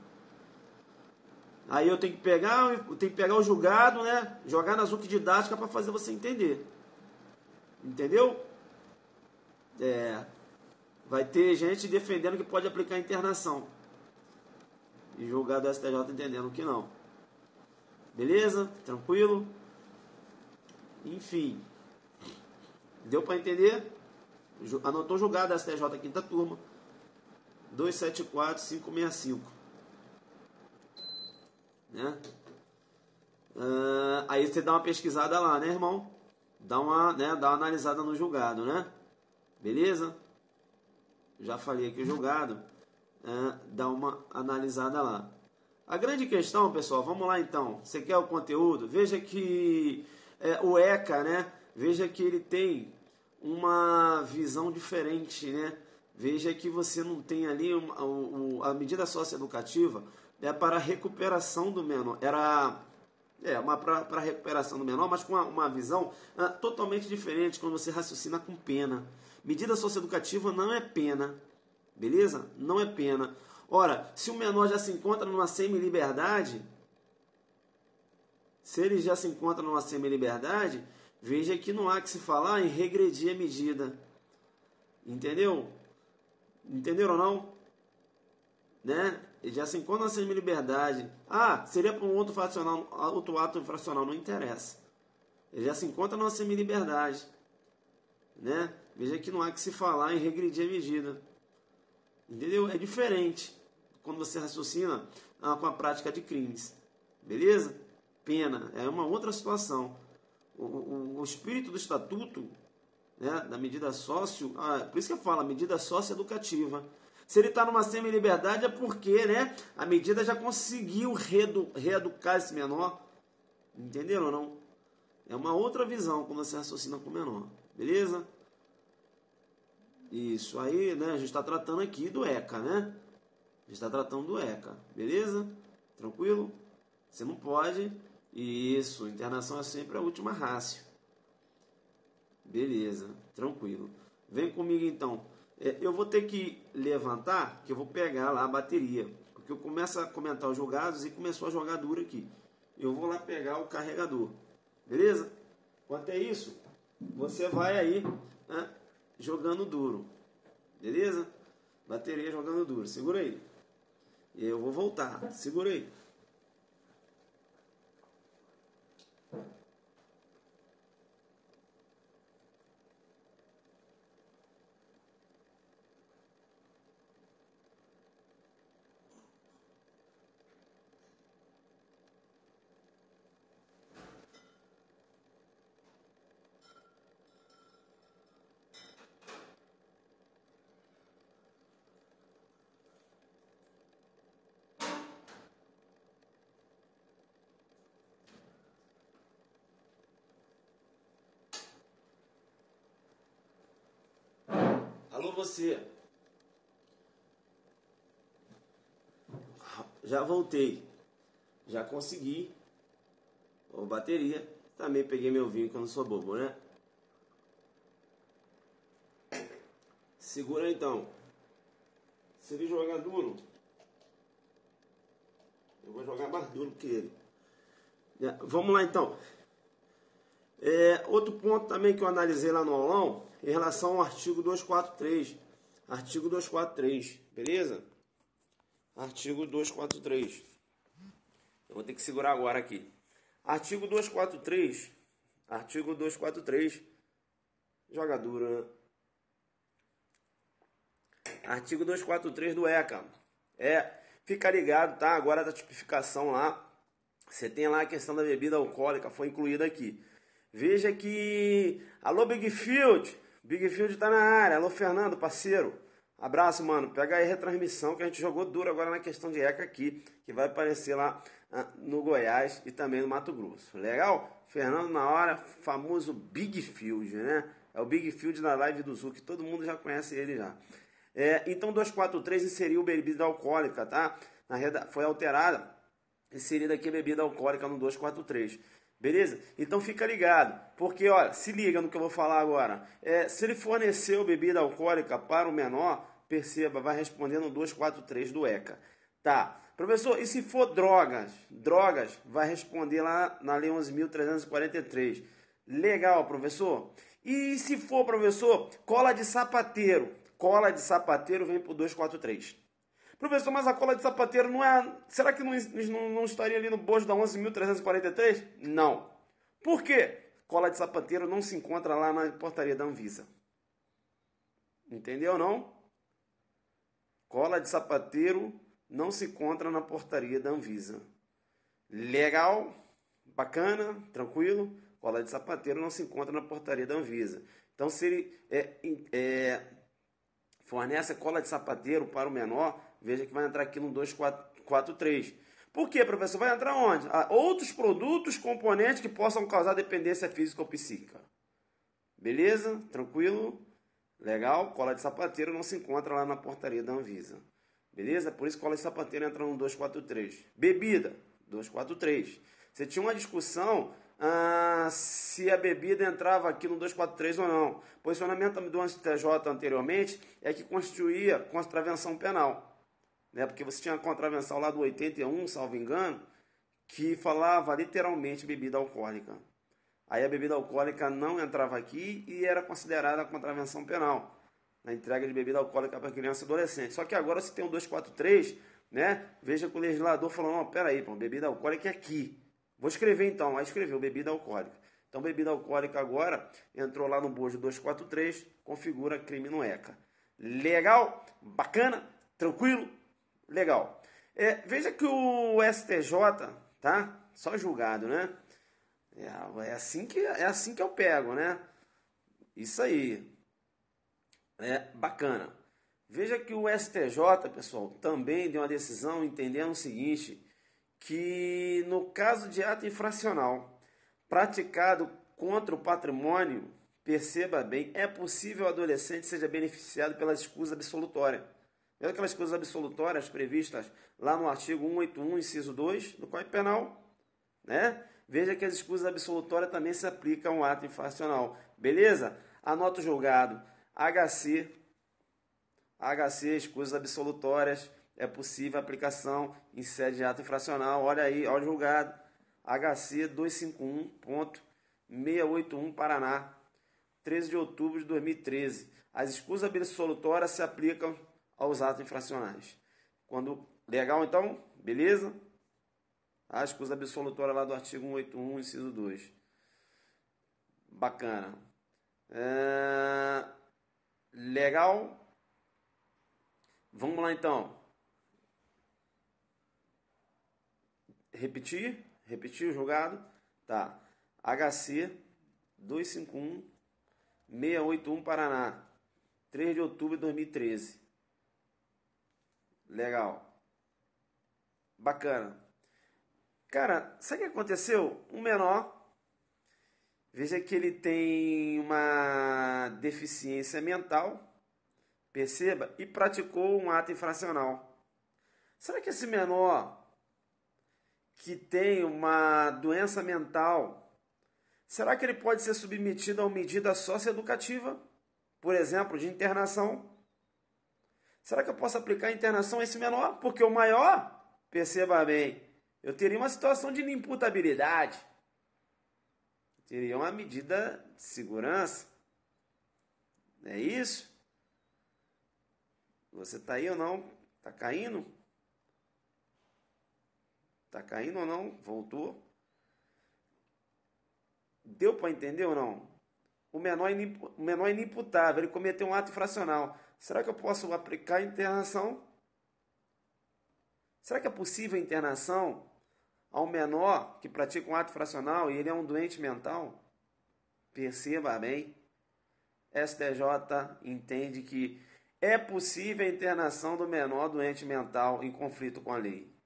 Aí eu tenho que pegar o julgado, né? Jogar na Zuc didática para fazer você entender. Entendeu? Vai ter gente defendendo que pode aplicar internação. E julgado do STJ entendendo que não. Beleza? Tranquilo? Enfim. Deu para entender? Anotou o julgado da STJ quinta turma. 274-565. Né? Aí você dá uma pesquisada lá, né, irmão? Dá uma analisada no julgado, né? Beleza? Já falei aqui o julgado. Dá uma analisada lá. A grande questão, pessoal, vamos lá então. Você quer o conteúdo? Veja que o ECA, né? Veja que ele tem uma visão diferente, né? Veja que você não tem ali a medida socioeducativa para a recuperação do menor. Para recuperação do menor, mas com uma visão totalmente diferente quando você raciocina com pena. Medida socioeducativa não é pena, beleza? Não é pena. Ora, se o menor já se encontra numa semi-liberdade, veja que não há que se falar em regredir a medida. Entendeu? Entenderam ou não? Né? Ele já se encontra na semi-liberdade. Seria para um outro ato infracional, não interessa. Ele já se encontra na semi-liberdade. Né? Veja que não há que se falar em regredir a medida. Entendeu? É diferente quando você raciocina com a prática de crimes. Beleza? Pena. É uma outra situação. O espírito do estatuto, né, da medida por isso que eu falo, a medida socioeducativa. Se ele está numa semi-liberdade é porque, né, a medida já conseguiu reeducar esse menor. Entenderam ou não? É uma outra visão quando você raciocina com o menor. Beleza? Isso aí, né? A gente está tratando aqui do ECA, né? A gente está tratando do ECA. Beleza? Tranquilo? Você não pode. Isso, internação é sempre a última ratio. Beleza, tranquilo. Vem comigo então. Eu vou ter que levantar, que eu vou pegar lá a bateria. Porque eu começo a comentar os julgados e começou a jogar duro aqui. Eu vou lá pegar o carregador. Beleza? Quanto é isso, você vai aí, né, jogando duro. Beleza? Bateria jogando duro. Segura aí. E eu vou voltar. Segura aí. Alô, você. Já voltei. Já consegui. Bateria. Também peguei meu vinho, que eu não sou bobo, né? Segura então. Se ele jogar duro, eu vou jogar mais duro que ele. Vamos lá então. Outro ponto também que eu analisei lá no aulão, em relação ao artigo 243. Artigo 243, beleza? Artigo 243. Eu vou ter que segurar agora aqui. Artigo 243. Artigo 243. Joga duro, né? Artigo 243 do ECA. Fica ligado, tá? Agora da tipificação lá. Você tem lá a questão da bebida alcoólica, foi incluída aqui. Veja que... Alô, Big Field. Big Field tá na área. Alô, Fernando, parceiro. Abraço, mano. Pega aí a retransmissão que a gente jogou duro agora na questão de ECA aqui, que vai aparecer lá no Goiás e também no Mato Grosso. Legal? Fernando na hora, famoso Big Field, né? É o Big Field na live do Zuc, todo mundo já conhece ele já. Então 243 inseriu bebida alcoólica, tá? Foi alterada, inserida aqui bebida alcoólica no 243. Beleza? Então fica ligado, porque olha, se liga no que eu vou falar agora. Se ele forneceu bebida alcoólica para o menor, perceba, vai responder no 243 do ECA. Tá, professor, e se for drogas? Drogas, vai responder lá na Lei 11.343. Legal, professor. E se for, professor, cola de sapateiro? Cola de sapateiro vem para o 243. Professor, mas a cola de sapateiro não é... Será que não estaria ali no bojo da 11.343? Não. Por quê? Cola de sapateiro não se encontra lá na portaria da Anvisa. Entendeu, não? Cola de sapateiro não se encontra na portaria da Anvisa. Legal? Bacana? Tranquilo? Cola de sapateiro não se encontra na portaria da Anvisa. Então, se ele fornece a cola de sapateiro para o menor, veja que vai entrar aqui no 243. Por quê, professor? Vai entrar onde? Outros produtos, componentes que possam causar dependência física ou psíquica. Beleza? Tranquilo? Legal? Cola de sapateiro não se encontra lá na portaria da Anvisa. Beleza? Por isso cola de sapateiro entra no 243. Bebida, 243. Você tinha uma discussão se a bebida entrava aqui no 243 ou não. O posicionamento do STJ anteriormente é que constituía contravenção penal. Né? Porque você tinha a contravenção lá do 81, salvo engano, que falava literalmente bebida alcoólica. Aí a bebida alcoólica não entrava aqui e era considerada contravenção penal, na entrega de bebida alcoólica para criança e adolescente. Só que agora você tem o 243, né? Veja que o legislador falou, não, peraí, bebida alcoólica é aqui. Vou escrever então, aí escreveu bebida alcoólica. Então bebida alcoólica agora entrou lá no bojo 243, configura crime no ECA. Legal? Bacana? Tranquilo? Legal. Veja que o STJ, tá? Só julgado, né? É assim que eu pego, né? Isso aí. Bacana. Veja que o STJ, pessoal, também deu uma decisão entendendo o seguinte, que no caso de ato infracional praticado contra o patrimônio, perceba bem, é possível o adolescente seja beneficiado pela escusa absolutória. Veja aquelas escusas absolutórias previstas lá no artigo 181, inciso 2 do Código Penal, né? Veja que as escusas absolutórias também se aplicam ao ato infracional. Beleza? Anota o julgado. HC, escusas absolutórias, é possível aplicação em sede de ato infracional. Olha aí, olha o julgado. HC 251.681, Paraná, 13 de outubro de 2013. As escusas absolutórias se aplicam aos atos infracionais. Legal, então? Beleza? A escusa absolutória lá do artigo 181, inciso 2. Bacana. Legal? Vamos lá, então. Repetir o julgado? Tá. HC 251.681, Paraná, 3 de outubro de 2013. Legal. Bacana. Cara, sabe o que aconteceu? Um menor, veja que ele tem uma deficiência mental, perceba, e praticou um ato infracional. Será que esse menor que tem uma doença mental, será que ele pode ser submetido a uma medida socioeducativa, por exemplo, de internação? Será que eu posso aplicar a internação a esse menor? Porque o maior, perceba bem, eu teria uma situação de inimputabilidade. Teria uma medida de segurança. Não é isso? Você está aí ou não? Está caindo? Está caindo ou não? Voltou? Deu para entender ou não? O menor é inimputável, ele cometeu um ato infracional. Será que eu posso aplicar a internação? Será que é possível a internação ao menor que pratica um ato infracional e ele é um doente mental? Perceba bem, STJ entende que é possível a internação do menor doente mental em conflito com a lei.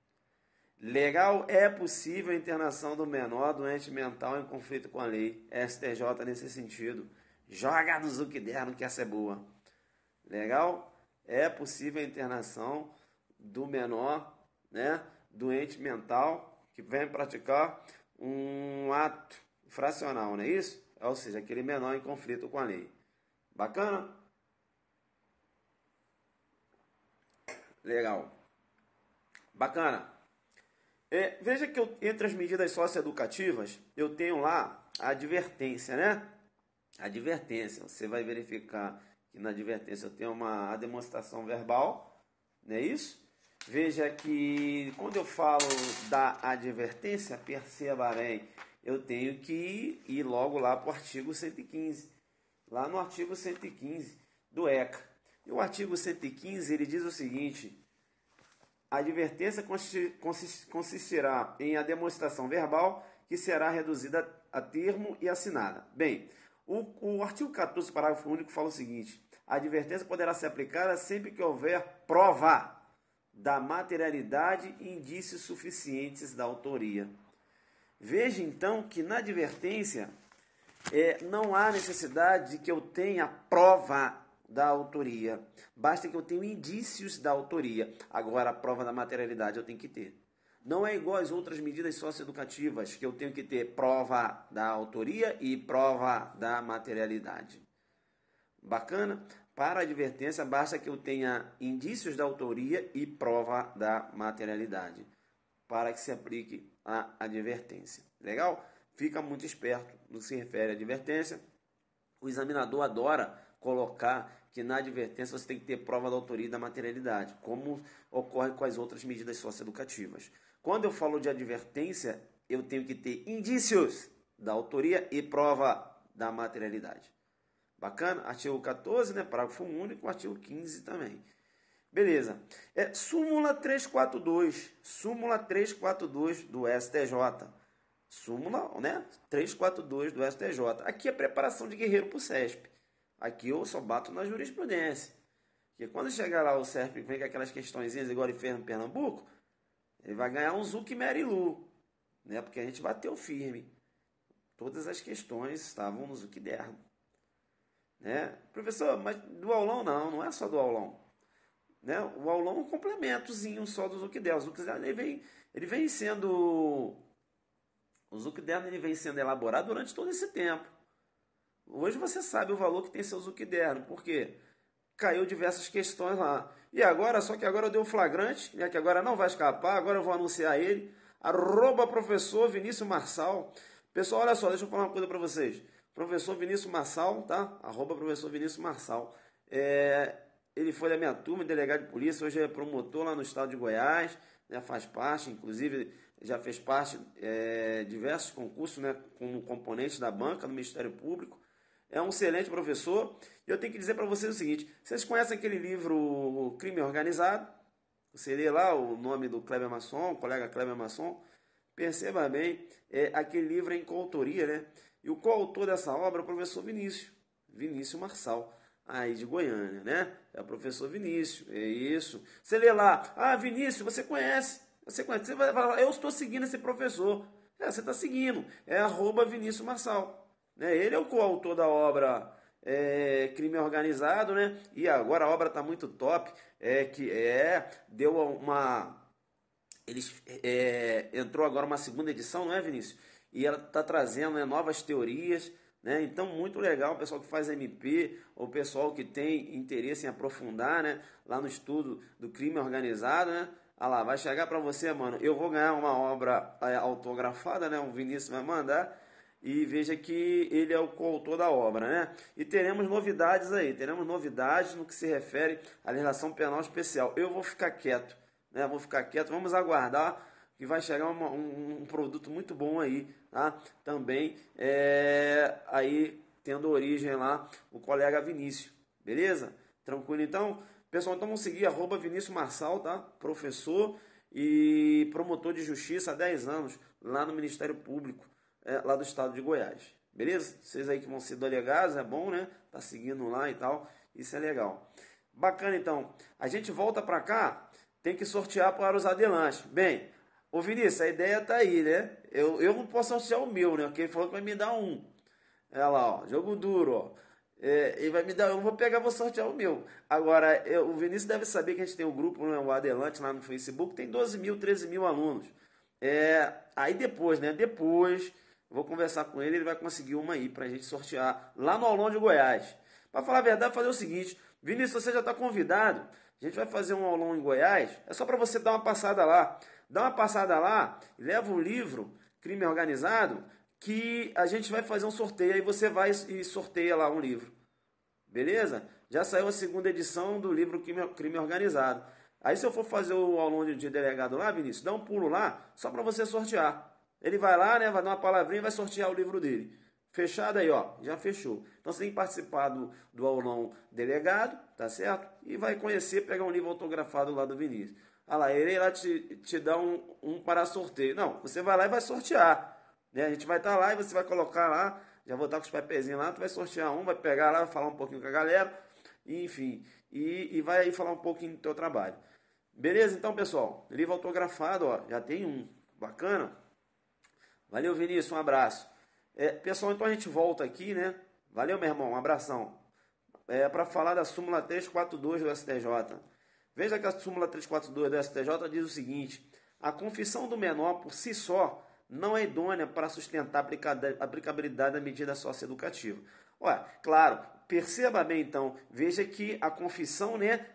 Legal, é possível a internação do menor doente mental em conflito com a lei. STJ nesse sentido Joga no Zuquiderno que essa é boa. Legal? É possível a internação do menor, né, doente mental que vem praticar um ato infracional, não é isso? Ou seja, aquele menor em conflito com a lei. Bacana? Legal. Bacana. Veja que entre as medidas socioeducativas, eu tenho lá a advertência, né? Advertência. Você vai verificar que na advertência eu tenho a demonstração verbal, não é isso? Veja que quando eu falo da advertência, perceba bem, eu tenho que ir logo lá para o artigo 115. Lá no artigo 115 do ECA. E o artigo 115 ele diz o seguinte: a advertência consistirá em a demonstração verbal que será reduzida a termo e assinada. Bem, o artigo 14, parágrafo único, fala o seguinte: a advertência poderá ser aplicada sempre que houver prova da materialidade e indícios suficientes da autoria. Veja então que na advertência não há necessidade de que eu tenha prova da autoria. Basta que eu tenha indícios da autoria. Agora, a prova da materialidade eu tenho que ter. Não é igual às outras medidas socioeducativas, que eu tenho que ter prova da autoria e prova da materialidade. Bacana? Para a advertência, basta que eu tenha indícios da autoria e prova da materialidade, para que se aplique a advertência. Legal? Fica muito esperto no que se refere à advertência. O examinador adora colocar que na advertência você tem que ter prova da autoria e da materialidade, como ocorre com as outras medidas socioeducativas. Quando eu falo de advertência, eu tenho que ter indícios da autoria e prova da materialidade. Bacana? Artigo 14, né? Parágrafo único, artigo 15 também. Beleza. Súmula 342. Súmula 342 do STJ. Súmula, né? 342 do STJ. Aqui é preparação de guerreiro para o CESP. Aqui eu só bato na jurisprudência. Porque quando chegar lá o CESP vem com aquelas questõezinhas igual ele fez no Pernambuco, ele vai ganhar um Zuc Merilu, né? Porque a gente bateu firme. Todas as questões estavam no Zuquiderno. Né? Professor, mas do aulão não é só do aulão. Né? O aulão é um complementozinho só do Zuquiderno. O Zuquiderno ele vem sendo... O Zuquiderno ele vem sendo elaborado durante todo esse tempo. Hoje você sabe o valor que tem seu Zuquiderno, porque caiu diversas questões lá. E agora, só que agora eu dei um flagrante, né, que agora não vai escapar, agora eu vou anunciar ele, @professor Vinícius Marçal. Pessoal, olha só, deixa eu falar uma coisa para vocês. Professor Vinícius Marçal, tá? @professor Vinícius Marçal. Ele foi da minha turma, delegado de polícia, hoje é promotor lá no estado de Goiás, né, faz parte, inclusive já fez parte de diversos concursos, né, como componente da banca do Ministério Público. É um excelente professor. E eu tenho que dizer para vocês o seguinte: vocês conhecem aquele livro Crime Organizado? Você lê lá o nome do Kleber Masson, o colega Kleber Masson. Perceba bem, aquele livro é em coautoria, né? E o coautor dessa obra é o professor Vinícius Marçal, aí de Goiânia, né? É o professor Vinícius, é isso. Você lê lá, Vinícius, você conhece, você vai falar, eu estou seguindo esse professor. Você está seguindo, é @Vinícius Marçal. Né? Ele é o coautor da obra Crime Organizado, né? E agora a obra está muito top, deu uma... entrou agora uma segunda edição, não é, Vinícius? E ela está trazendo, né, novas teorias, né? Então, muito legal o pessoal que faz MP, ou o pessoal que tem interesse em aprofundar, né, lá no estudo do crime organizado, né? Ah lá, vai chegar para você, mano, eu vou ganhar uma obra autografada, né? O Vinícius vai mandar. E veja que ele é o coautor da obra, né? E teremos novidades aí, teremos novidades no que se refere à legislação penal especial. Eu vou ficar quieto, né? Vou ficar quieto, vamos aguardar que vai chegar um produto muito bom aí, tá? Também aí tendo origem lá o colega Vinícius, beleza? Tranquilo então? Pessoal, então vamos seguir @Vinícius Marçal, tá? Professor e promotor de justiça há 10 anos lá no Ministério Público. Lá do estado de Goiás, beleza? Vocês aí que vão ser delegados, é bom, né? Tá seguindo lá e tal, isso é legal. Bacana, então. A gente volta pra cá, tem que sortear para os adelantes. Bem, ô Vinícius, a ideia tá aí, né? Eu não posso sortear o meu, né? Porque ele falou que vai me dar um. Olha lá, ó, jogo duro, ó. Ele vai me dar, eu vou pegar, vou sortear o meu. Agora, o Vinícius deve saber que a gente tem um grupo, né, o Adelante, lá no Facebook, tem 12 mil, 13 mil alunos. Aí depois, né? Depois, vou conversar com ele, ele vai conseguir uma aí pra gente sortear lá no Aulão de Goiás. Pra falar a verdade, fazer o seguinte, Vinícius, você já está convidado. A gente vai fazer um aulão em Goiás. É só para você dar uma passada lá. Dá uma passada lá, leva o livro Crime Organizado, que a gente vai fazer um sorteio. Aí você vai e sorteia lá um livro. Beleza? Já saiu a segunda edição do livro Crime Organizado. Aí se eu for fazer o aulão de delegado lá, Vinícius, dá um pulo lá, só para você sortear. Ele vai lá, né, vai dar uma palavrinha e vai sortear o livro dele. Fechado aí, ó, já fechou. Então você tem que participar do aulão delegado, tá certo? E vai conhecer, pegar um livro autografado lá do Vinícius. Ah lá, ele lá te dá um para sorteio. Não, você vai lá e vai sortear. Né? A gente vai estar lá e você vai colocar lá, já vou estar com os papeizinhos lá, tu vai sortear um, vai pegar lá, vai falar um pouquinho com a galera, e, enfim, e vai aí falar um pouquinho do teu trabalho. Beleza? Então, pessoal, livro autografado, ó, já tem um, bacana. Valeu, Vinícius, um abraço. Pessoal, então a gente volta aqui, né? Valeu, meu irmão, um abração. Para falar da súmula 342 do STJ. Veja que a súmula 342 do STJ diz o seguinte: a confissão do menor por si só não é idônea para sustentar a aplicabilidade da medida socioeducativa. Olha, claro, perceba bem então, veja que a confissão, né,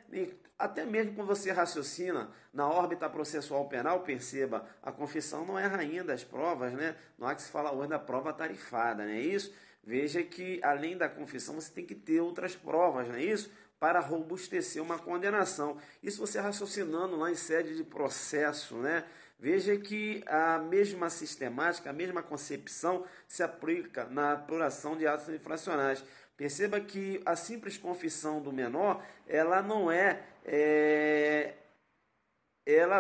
até mesmo quando você raciocina na órbita processual penal, perceba, a confissão não é a rainha das provas, né? Não há que se falar hoje da prova tarifada, não é isso? Veja que além da confissão você tem que ter outras provas, não é isso? Para robustecer uma condenação. Isso você raciocinando lá em sede de processo, né? Veja que a mesma sistemática, a mesma concepção se aplica na apuração de atos infracionais. Perceba que a simples confissão do menor, ela não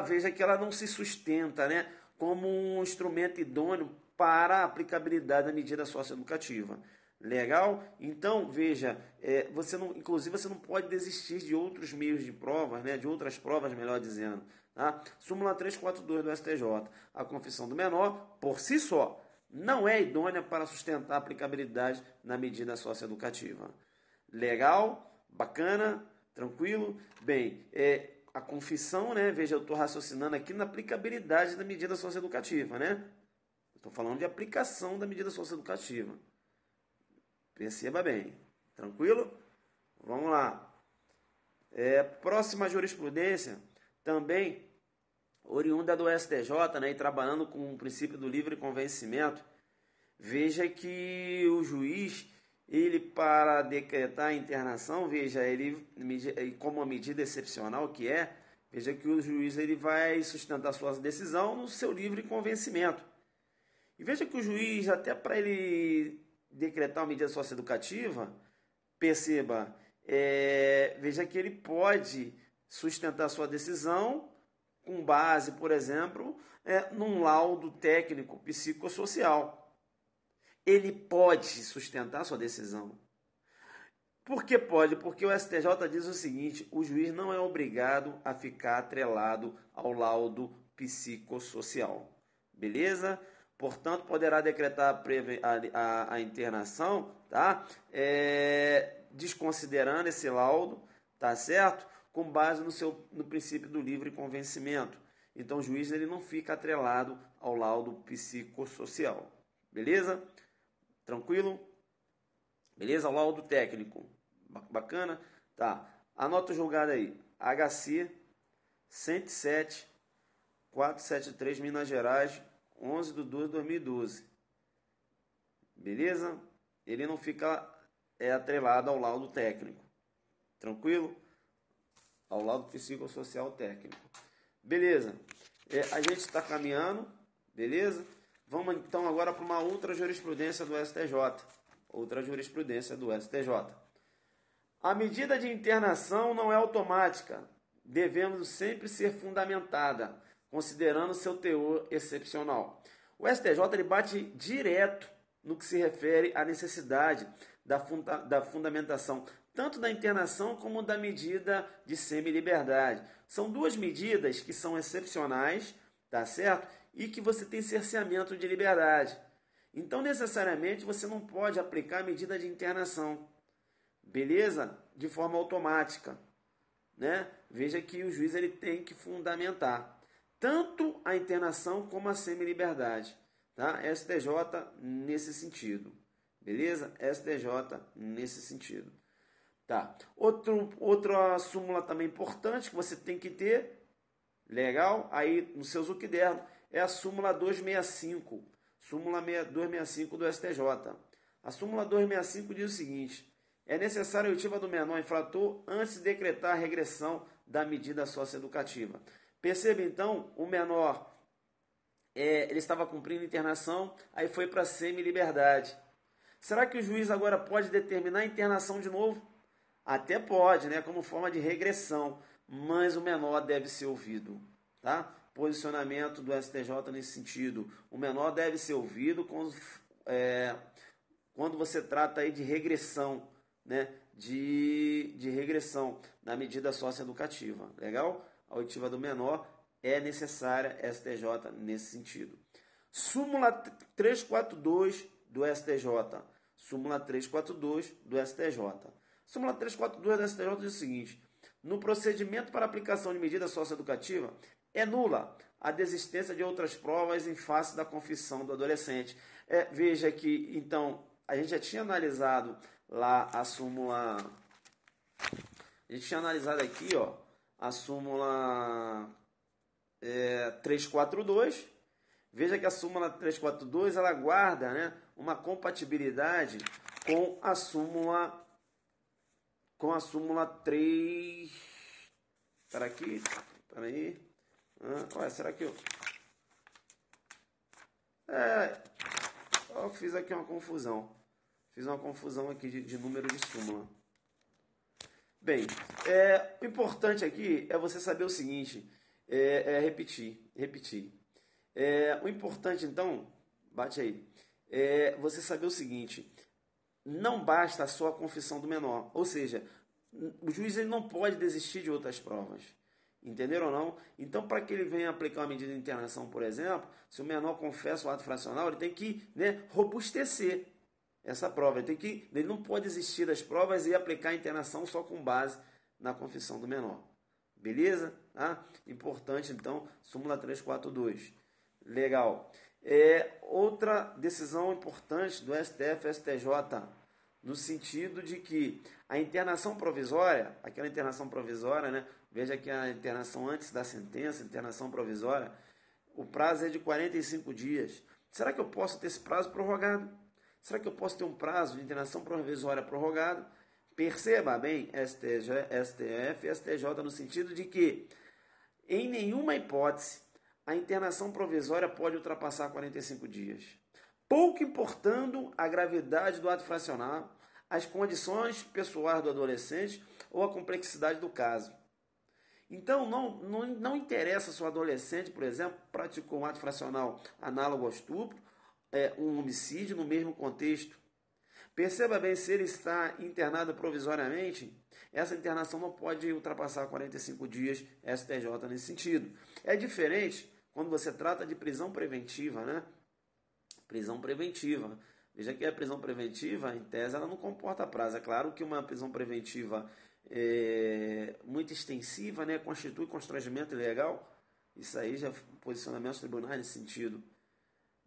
veja que ela não se sustenta, né, como um instrumento idôneo para a aplicabilidade da medida socioeducativa. Legal? Então, veja, inclusive você não pode desistir de outros meios de provas, né, de outras provas, melhor dizendo. Tá? Súmula 342 do STJ. A confissão do menor, por si só, não é idônea para sustentar a aplicabilidade na medida socioeducativa. Legal? Bacana? Tranquilo? Bem, a confissão, né, veja, eu estou raciocinando aqui na aplicabilidade da medida socioeducativa, né? Estou falando de aplicação da medida socioeducativa. Perceba bem. Tranquilo? Vamos lá. Próxima jurisprudência, também oriunda do STJ, né, e trabalhando com o princípio do livre convencimento. Veja que o juiz, ele para decretar a internação, veja, ele como uma medida excepcional que veja que o juiz ele vai sustentar sua decisão no seu livre convencimento. E veja que o juiz, até para ele decretar uma medida socioeducativa, perceba, veja que ele pode sustentar sua decisão com base, por exemplo, num laudo técnico psicossocial. Ele pode sustentar sua decisão. Por que pode? Porque o STJ diz o seguinte: o juiz não é obrigado a ficar atrelado ao laudo psicossocial. Beleza? Portanto, poderá decretar a internação, tá? Desconsiderando esse laudo, tá certo? Com base no princípio do livre convencimento. Então, o juiz ele não fica atrelado ao laudo psicossocial. Beleza? Tranquilo? Beleza? O laudo técnico. Bacana? Tá. Anota o julgado aí. HC 107 473 Minas Gerais, 11 de 2 de 2012. Beleza? Ele não fica atrelado ao laudo técnico. Tranquilo? Ao laudo psicossocial técnico. Beleza? A gente está caminhando. Beleza? Vamos então agora para uma outra jurisprudência do STJ. Outra jurisprudência do STJ. A medida de internação não é automática. Devemos sempre ser fundamentada, considerando seu teor excepcional. O STJ ele bate direto no que se refere à necessidade da fundamentação, tanto da internação como da medida de semi-liberdade. São duas medidas que são excepcionais, tá certo? E que você tem cerceamento de liberdade. Então, necessariamente, você não pode aplicar a medida de internação. beleza? De forma automática, né? Veja que o juiz ele tem que fundamentar tanto a internação como a semi-liberdade, tá? STJ nesse sentido, beleza? STJ nesse sentido, tá? Outra súmula também importante que você tem que ter, legal? Aí no seu Zuckerberg é a súmula 265, súmula 265 do STJ. A súmula 265 diz o seguinte: é necessária a oitiva do menor infrator antes de decretar a regressão da medida socioeducativa. Perceba então, o menor ele estava cumprindo internação, aí foi para semi-liberdade. Será que o juiz agora pode determinar a internação de novo? Até pode, né, como forma de regressão, mas o menor deve ser ouvido, tá? Posicionamento do STJ nesse sentido. O menor deve ser ouvido quando você trata aí de regressão, né, de regressão na medida socioeducativa, legal? A oitiva do menor é necessária, STJ, nesse sentido. Súmula 342 do STJ. Súmula 342 do STJ. Súmula 342 do STJ diz o seguinte: no procedimento para aplicação de medida socioeducativa, é nula a desistência de outras provas em face da confissão do adolescente. Veja que, então, a gente já tinha analisado lá a súmula. A gente tinha analisado aqui, ó, a súmula 342. Veja que a súmula 342 ela guarda, né, uma compatibilidade com a súmula 3. Espera aí. Ué, será que eu fiz aqui uma confusão. Fiz uma confusão aqui de número de súmula. Bem, o importante aqui é você saber o seguinte, repetir. O importante, então, bate aí, você saber o seguinte: não basta só a confissão do menor, ou seja, o juiz ele não pode desistir de outras provas, entenderam ou não? Então, para que ele venha aplicar uma medida de internação, por exemplo, se o menor confessa o ato fracional, ele tem que, né, robustecer essa prova, ele não pode desistir das provas e aplicar a internação só com base na confissão do menor, beleza? Importante, então, súmula 342. Legal. Outra decisão importante do STF e STJ, no sentido de que a internação provisória, aquela internação provisória, né? Veja que a internação antes da sentença, internação provisória, o prazo é de 45 dias. Será que eu posso ter esse prazo prorrogado? Será que eu posso ter um prazo de internação provisória prorrogado? Perceba bem, STF e STJ, no sentido de que, em nenhuma hipótese, a internação provisória pode ultrapassar 45 dias. Pouco importando a gravidade do ato fracional, as condições pessoais do adolescente ou a complexidade do caso. Então, não interessa se o adolescente, por exemplo, praticou um ato fracional análogo ao estupro, um homicídio no mesmo contexto. Perceba bem, se ele está internado provisoriamente, essa internação não pode ultrapassar 45 dias, STJ nesse sentido. É diferente quando você trata de prisão preventiva, né? Prisão preventiva. Veja que a prisão preventiva, em tese, ela não comporta prazo. É claro que uma prisão preventiva muito extensiva, né, constitui constrangimento ilegal. Isso aí já é posicionamento dos tribunais nesse sentido.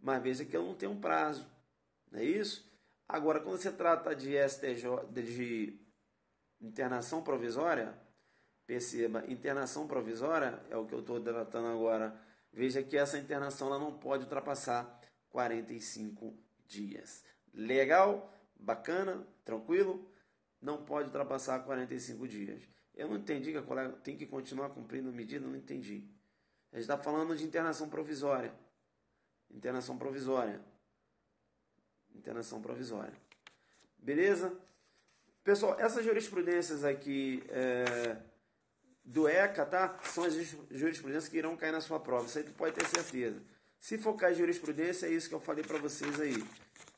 Mas veja que ela não tem um prazo. Não é isso? Agora, quando você trata de STJ, de internação provisória, perceba, internação provisória é o que eu estou tratando agora. Veja que essa internação ela não pode ultrapassar 45 dias. Legal? Bacana? Tranquilo? Não pode ultrapassar 45 dias. Eu não entendi que a colega tem que continuar cumprindo a medida, não entendi. A gente está falando de internação provisória. Internação provisória. Internação provisória. Beleza? Pessoal, essas jurisprudências aqui do ECA, tá? São as jurisprudências que irão cair na sua prova. Isso aí tu pode ter certeza. Se for cair jurisprudência, é isso que eu falei para vocês aí.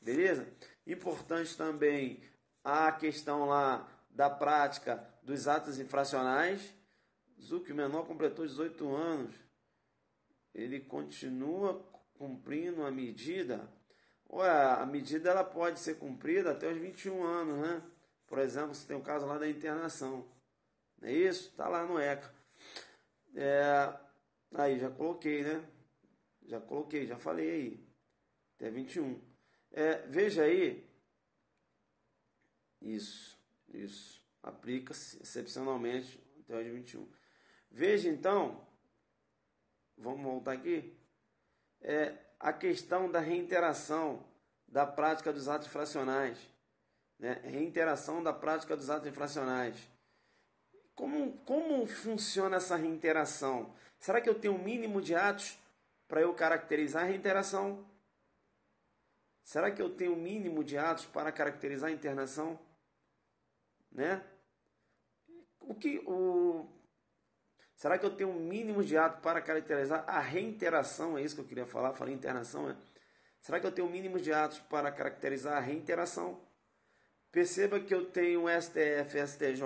Beleza? Importante também a questão lá da prática dos atos infracionais. Zuc, o menor completou 18 anos. Ele continua cumprindo a medida. Ué, a medida ela pode ser cumprida até os 21 anos, né? Por exemplo, você tem o caso lá da internação. Não é isso? Está lá no ECA. Aí, já coloquei, né? Já coloquei, já falei aí. Até 21. Veja aí. Isso. Aplica-se excepcionalmente até o dia 21. Veja então, vamos voltar aqui. A questão da reiteração da prática dos atos infracionais. Né? Reiteração da prática dos atos infracionais. Como funciona essa reiteração? Será que eu tenho um mínimo de atos para eu caracterizar a reiteração? Será que eu tenho um mínimo de atos para caracterizar a internação? Né? Será que eu tenho um mínimo de atos para caracterizar a reiteração? É isso que eu queria falar, falei internação. Será que eu tenho um mínimo de atos para caracterizar a reiteração? Perceba que eu tenho STF, STJ,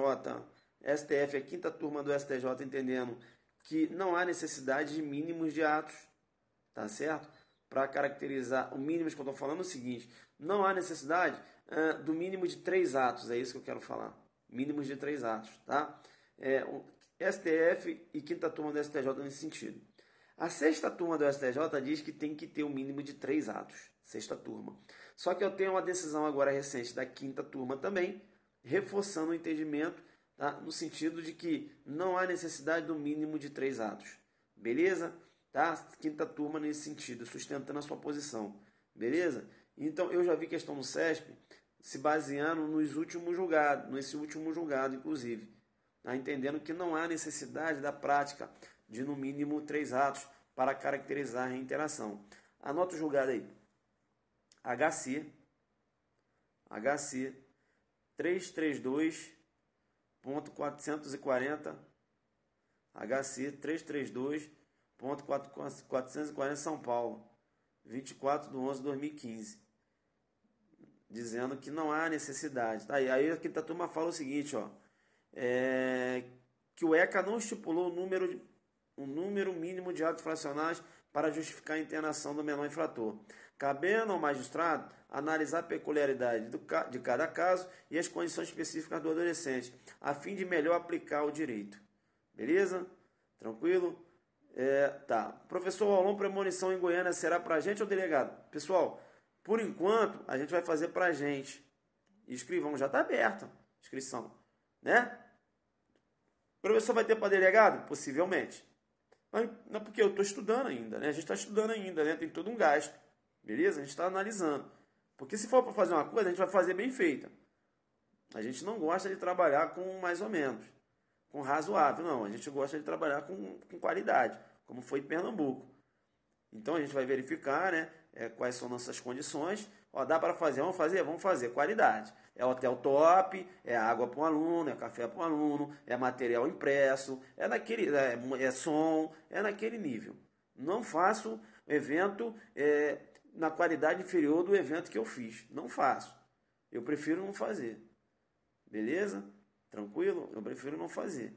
STF é a quinta turma do STJ entendendo que não há necessidade de mínimos de atos, tá certo? Para caracterizar o mínimo que eu estou falando é o seguinte, não há necessidade do mínimo de 3 atos, é isso que eu quero falar, mínimos de 3 atos, tá? STF e quinta turma do STJ nesse sentido. A sexta turma do STJ diz que tem que ter um mínimo de 3 atos, sexta turma. Só que eu tenho uma decisão agora recente da quinta turma também, reforçando o entendimento, tá? No sentido de que não há necessidade do mínimo de 3 atos. Beleza? Tá? Quinta turma nesse sentido, sustentando a sua posição. Beleza? Então, eu já vi questão no CESP se baseando nesse último julgado, inclusive. Tá? Entendendo que não há necessidade da prática de no mínimo 3 atos para caracterizar a reiteração. Anota o julgado aí. HC 332.440 HC 332.440 São Paulo, 24/11/2015, dizendo que não há necessidade. Tá? Aí a quinta turma fala o seguinte, ó, que o ECA não estipulou um número mínimo de atos fracionais para justificar a internação do menor infrator, cabendo ao magistrado analisar a peculiaridade de cada caso e as condições específicas do adolescente, a fim de melhor aplicar o direito. Beleza? Tranquilo? Tá. Professor, o aulão premonição em Goiânia será para a gente ou delegado? Pessoal, por enquanto, a gente vai fazer para a gente. Inscrivão, já está aberta a inscrição. Né? O professor vai ter para delegado? Possivelmente. Mas não, porque eu estou estudando ainda, né? A gente está estudando ainda, né? Tem todo um gasto. Beleza? A gente está analisando. Porque se for para fazer uma coisa, a gente vai fazer bem feita. A gente não gosta de trabalhar com mais ou menos, com razoável, não. A gente gosta de trabalhar com qualidade, como foi em Pernambuco. Então a gente vai verificar, né, quais são nossas condições. Ó, dá para fazer? Vamos fazer? Vamos fazer. Qualidade. É hotel top, é água para um aluno, é café para um aluno, é material impresso, é som, é naquele nível. Não faço evento na qualidade inferior do evento que eu fiz. Não faço. Eu prefiro não fazer. Beleza? Tranquilo? Eu prefiro não fazer.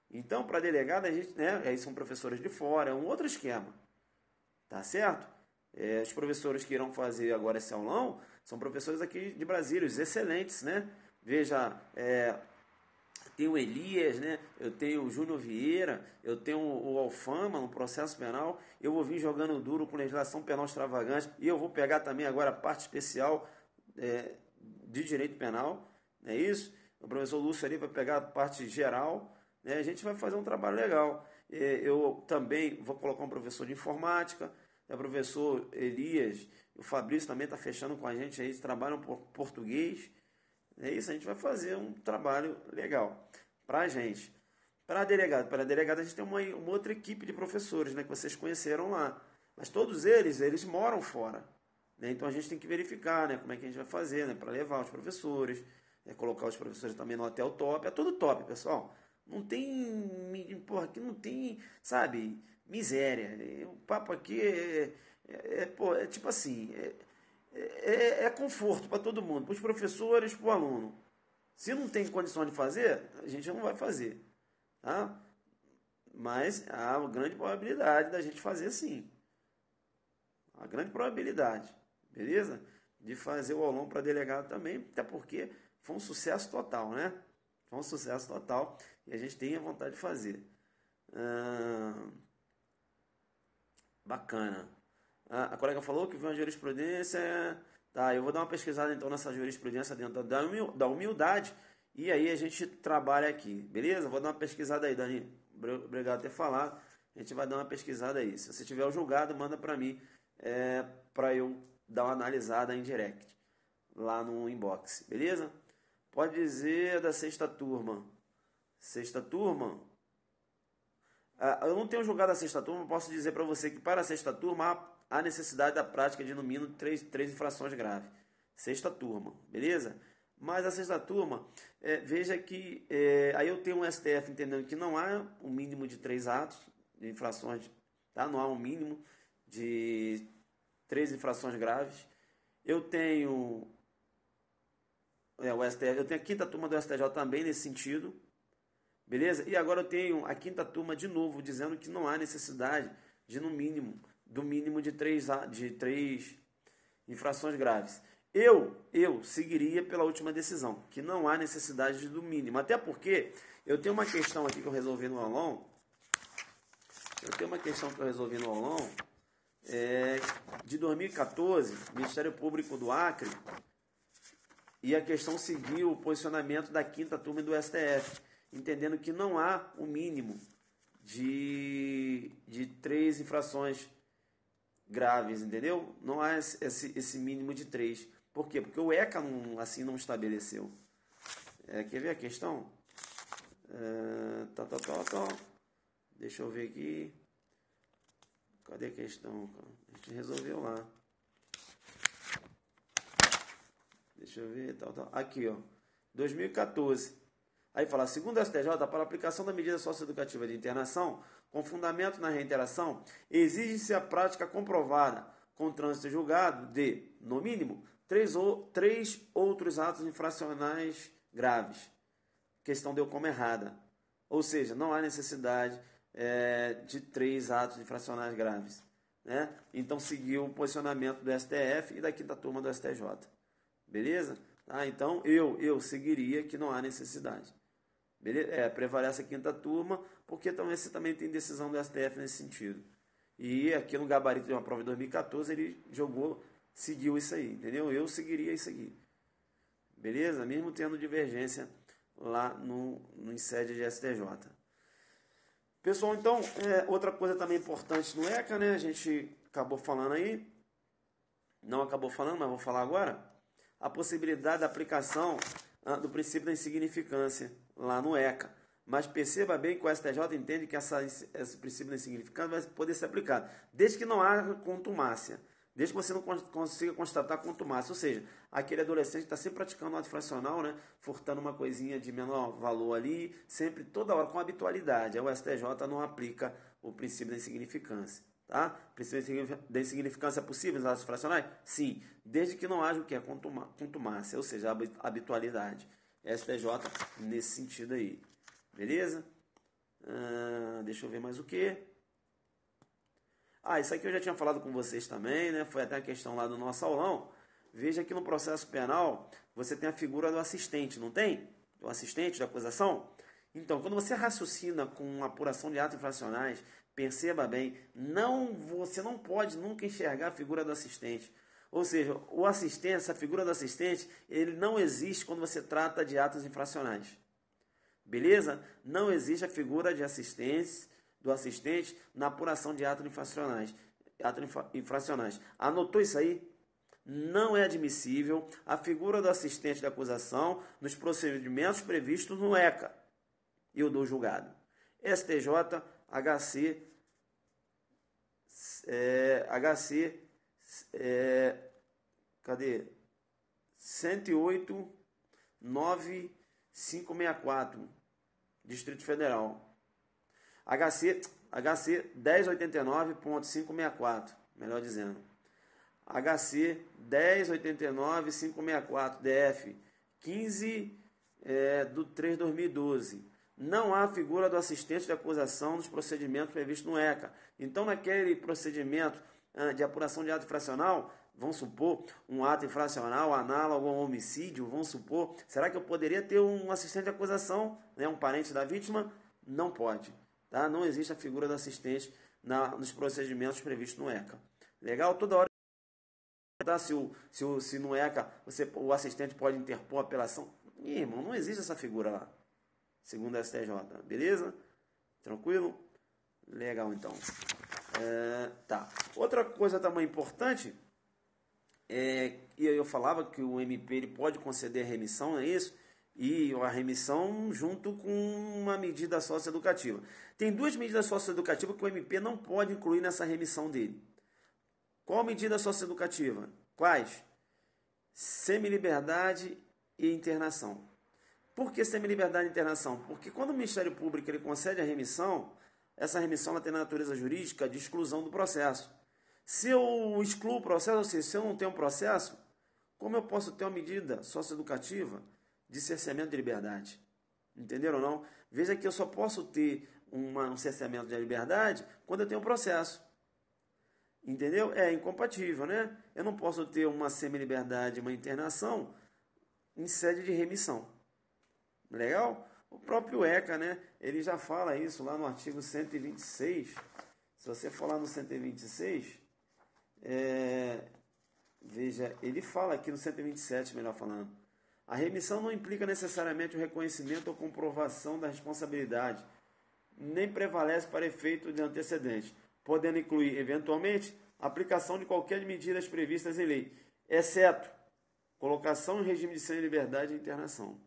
Então, para delegado, a gente, né, aí são professores de fora, é um outro esquema. Tá certo? Os professores que irão fazer agora esse aulão são professores aqui de Brasília, os excelentes, né? Veja, tem o Elias, né? Eu tenho o Júnior Vieira, eu tenho o Alfama no processo penal, eu vou vir jogando duro com legislação penal extravagante e eu vou pegar também agora a parte especial de direito penal, não é isso? O professor Lúcio ali vai pegar a parte geral, né? A gente vai fazer um trabalho legal. Eu também vou colocar um professor de informática, o professor Elias, o Fabrício também está fechando com a gente aí, eles trabalham por português. É isso, a gente vai fazer um trabalho legal para a gente. Para delegado a gente tem uma outra equipe de professores, né, que vocês conheceram lá. Mas todos eles moram fora. Né? Então a gente tem que verificar, né, como é que a gente vai fazer, né, para levar os professores, colocar os professores também no hotel top. É tudo top, pessoal. Não tem, porra, aqui não tem, sabe, miséria. O papo aqui tipo assim, é conforto para todo mundo, para os professores, para o aluno. Se não tem condição de fazer, a gente não vai fazer, tá? Mas há uma grande probabilidade da gente fazer sim. A grande probabilidade, beleza? De fazer o aulão para delegado também, até porque foi um sucesso total, né? Foi um sucesso total e a gente tem a vontade de fazer. Bacana. A colega falou que viu uma jurisprudência. Tá, eu vou dar uma pesquisada então nessa jurisprudência dentro da humildade e aí a gente trabalha aqui, beleza? Vou dar uma pesquisada aí, Dani. Obrigado por ter falado. A gente vai dar uma pesquisada aí. Se você tiver o julgado, manda para mim, para eu dar uma analisada em direct, lá no inbox, beleza? Pode dizer da sexta turma. Sexta turma? Eu não tenho julgado a sexta turma, posso dizer para você que para a sexta turma há necessidade da prática de no mínimo três infrações graves. Sexta turma, beleza? Mas a sexta turma, veja que aí eu tenho um STF entendendo que não há um mínimo de 3 atos de infrações, tá? Não há um mínimo de 3 infrações graves. Eu tenho o STF, eu tenho a quinta turma do STJ também nesse sentido, beleza? E agora eu tenho a quinta turma de novo dizendo que não há necessidade de no mínimo de 3 infrações graves. Eu seguiria pela última decisão, que não há necessidade do mínimo. Até porque eu tenho uma questão aqui que eu resolvi no aulão. De 2014, Ministério Público do Acre, e a questão seguiu o posicionamento da quinta turma do STF, entendendo que não há o mínimo de 3 infrações graves, entendeu? Não há esse mínimo de 3. Por quê? Porque o ECA não estabeleceu. Quer ver a questão? Deixa eu ver aqui. Cadê a questão? A gente resolveu lá. Deixa eu ver. Aqui, ó. 2014. Aí fala, segundo a STJ, para a aplicação da medida socioeducativa de internação, com fundamento na reiteração, exige-se a prática comprovada com trânsito julgado de, no mínimo, 3 outros atos infracionais graves. Questão deu como errada. Ou seja, não há necessidade de 3 atos infracionais graves, né? Então seguiu o posicionamento do STF e da quinta turma do STJ. Beleza? Então eu seguiria que não há necessidade. Beleza? Prevalece a quinta turma, porque você também tem decisão do STF nesse sentido. E aqui no gabarito de uma prova de 2014 ele seguiu isso aí, entendeu? Eu seguiria isso aqui. Beleza? Mesmo tendo divergência lá em sede de STJ. Pessoal, então, outra coisa também importante no ECA, né? A gente acabou falando aí, não acabou falando, mas vou falar agora, a possibilidade da aplicação do princípio da insignificância lá no ECA. Mas perceba bem que o STJ entende que esse princípio da insignificância vai poder ser aplicado, desde que não haja contumácia, desde que você não consiga constatar contumácia, ou seja, aquele adolescente está sempre praticando um ato infracional, né, furtando uma coisinha de menor valor ali, sempre, toda hora, com habitualidade. Aí o STJ não aplica o princípio da insignificância. Tá? O princípio da insignificância é possível nos atos infracionais? Sim, desde que não haja o que é contumácia, ou seja, a habitualidade. STJ nesse sentido aí. Beleza? Deixa eu ver mais o que. Isso aqui eu já tinha falado com vocês também, né? Foi até a questão lá do nosso aulão. Veja que no processo penal você tem a figura do assistente, não tem? O assistente da acusação. Então, quando você raciocina com apuração de atos infracionais, perceba bem, você não pode nunca enxergar a figura do assistente. Ou seja, essa figura do assistente, ele não existe quando você trata de atos infracionais. Beleza? Não existe a figura de do assistente na apuração de atos infracionais. Anotou isso aí? Não é admissível a figura do assistente da acusação nos procedimentos previstos no ECA e o do julgado. STJ, HC, cadê? 108.9564, Distrito Federal. HC 1089.564, melhor dizendo. HC 1089.564, DF 15 do 3 de 2012. Não há figura do assistente de acusação nos procedimentos previstos no ECA. Então, naquele procedimento de apuração de ato infracional, vamos supor, um ato infracional análogo a um homicídio, vamos supor, será que eu poderia ter um assistente de acusação, né, um parente da vítima? Não pode, tá? Não existe a figura do assistente nos procedimentos previstos no ECA. Legal? Toda hora, tá? Se no ECA o assistente pode interpor a apelação. Ih, irmão, não existe essa figura lá, segundo a STJ, beleza? Tranquilo? Legal, então. Tá. Outra coisa também importante, e eu falava que o MP ele pode conceder remissão, não é isso? E a remissão junto com uma medida socioeducativa. Tem duas medidas socioeducativas que o MP não pode incluir nessa remissão dele. Qual medida socioeducativa? Quais? Semiliberdade e internação. Por que semiliberdade e internação? Porque quando o Ministério Público ele concede a remissão, essa remissão ela tem natureza jurídica de exclusão do processo. Se eu excluo o processo, ou seja, se eu não tenho um processo, como eu posso ter uma medida socioeducativa de cerceamento de liberdade? Entenderam ou não? Veja que eu só posso ter um cerceamento de liberdade quando eu tenho um processo. Entendeu? É incompatível, né? Eu não posso ter uma semiliberdade, uma internação em sede de remissão. Legal? O próprio ECA, né? Ele já fala isso lá no artigo 126. Se você for lá no 126, veja, ele fala aqui no 127, melhor falando. A remissão não implica necessariamente o reconhecimento ou comprovação da responsabilidade, nem prevalece para efeito de antecedente, podendo incluir, eventualmente, a aplicação de qualquer medida previstas em lei, exceto colocação em regime de semi-liberdade e internação.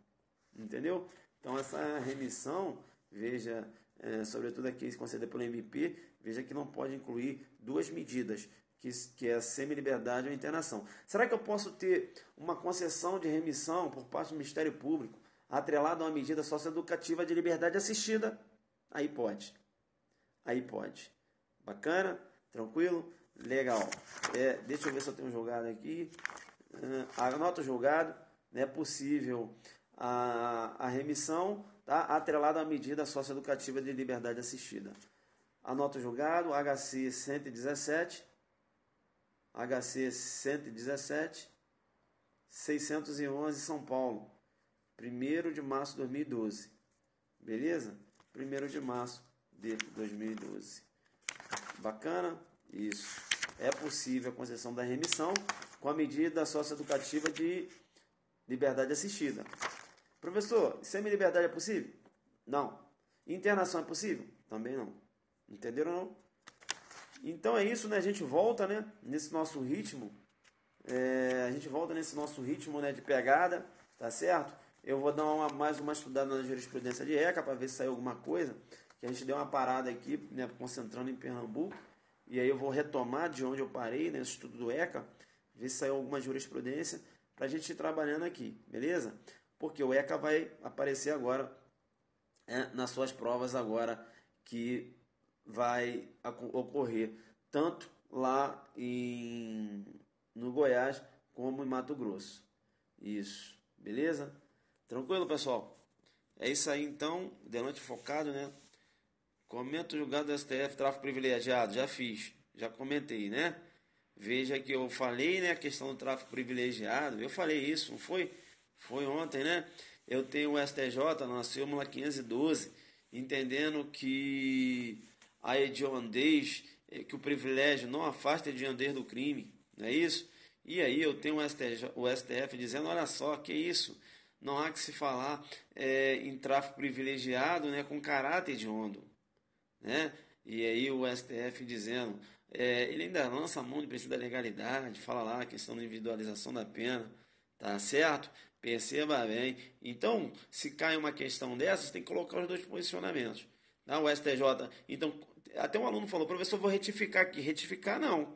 Entendeu? Então, essa remissão, veja, sobretudo aqui concedida pelo MP, veja que não pode incluir duas medidas, que é a semi-liberdade ou a internação. Será que eu posso ter uma concessão de remissão por parte do Ministério Público atrelada a uma medida socioeducativa de liberdade assistida? Aí pode. Aí pode. Bacana? Tranquilo? Legal. Deixa eu ver se eu tenho um julgado aqui. Anota o julgado. É possível a remissão, tá, atrelada à medida socioeducativa de liberdade assistida. Anota o julgado, HC 117, 611, São Paulo, 1º de março de 2012. Beleza? 1º de março de 2012. Bacana? Isso. É possível a concessão da remissão com a medida socioeducativa de liberdade assistida. Professor, semi-liberdade é possível? Não. Internação é possível? Também não. Entenderam ou não? Então é isso, né? A gente volta, né? Nesse nosso ritmo. A gente volta nesse nosso ritmo, né, de pegada, tá certo? Eu vou dar mais uma estudada na jurisprudência de ECA para ver se saiu alguma coisa. Que a gente deu uma parada aqui, né, concentrando em Pernambuco. E aí eu vou retomar de onde eu parei, né, o estudo do ECA, ver se saiu alguma jurisprudência para a gente ir trabalhando aqui, beleza? Porque o ECA vai aparecer agora nas suas provas agora que vai ocorrer tanto lá no Goiás como em Mato Grosso. Isso, beleza? Tranquilo, pessoal? É isso aí então, delante focado, né? Comenta o julgado do STF, tráfico privilegiado, já fiz, já comentei, né? Veja que eu falei, né, a questão do tráfico privilegiado, eu falei isso, não foi? Foi ontem, né? Eu tenho o STJ na súmula 512, entendendo que a hediondez, que o privilégio não afasta a hediondez do crime, não é isso? E aí eu tenho o STF dizendo, olha só, que isso? Não há que se falar em tráfico privilegiado, né, com caráter hediondo, né? E aí o STF dizendo, ele ainda lança a mão de princípio da legalidade, fala lá a questão da individualização da pena, tá certo? Perceba bem. Então, se cai uma questão dessas, tem que colocar os dois posicionamentos. Tá? O STJ, então, até um aluno falou, professor, vou retificar aqui. Retificar não.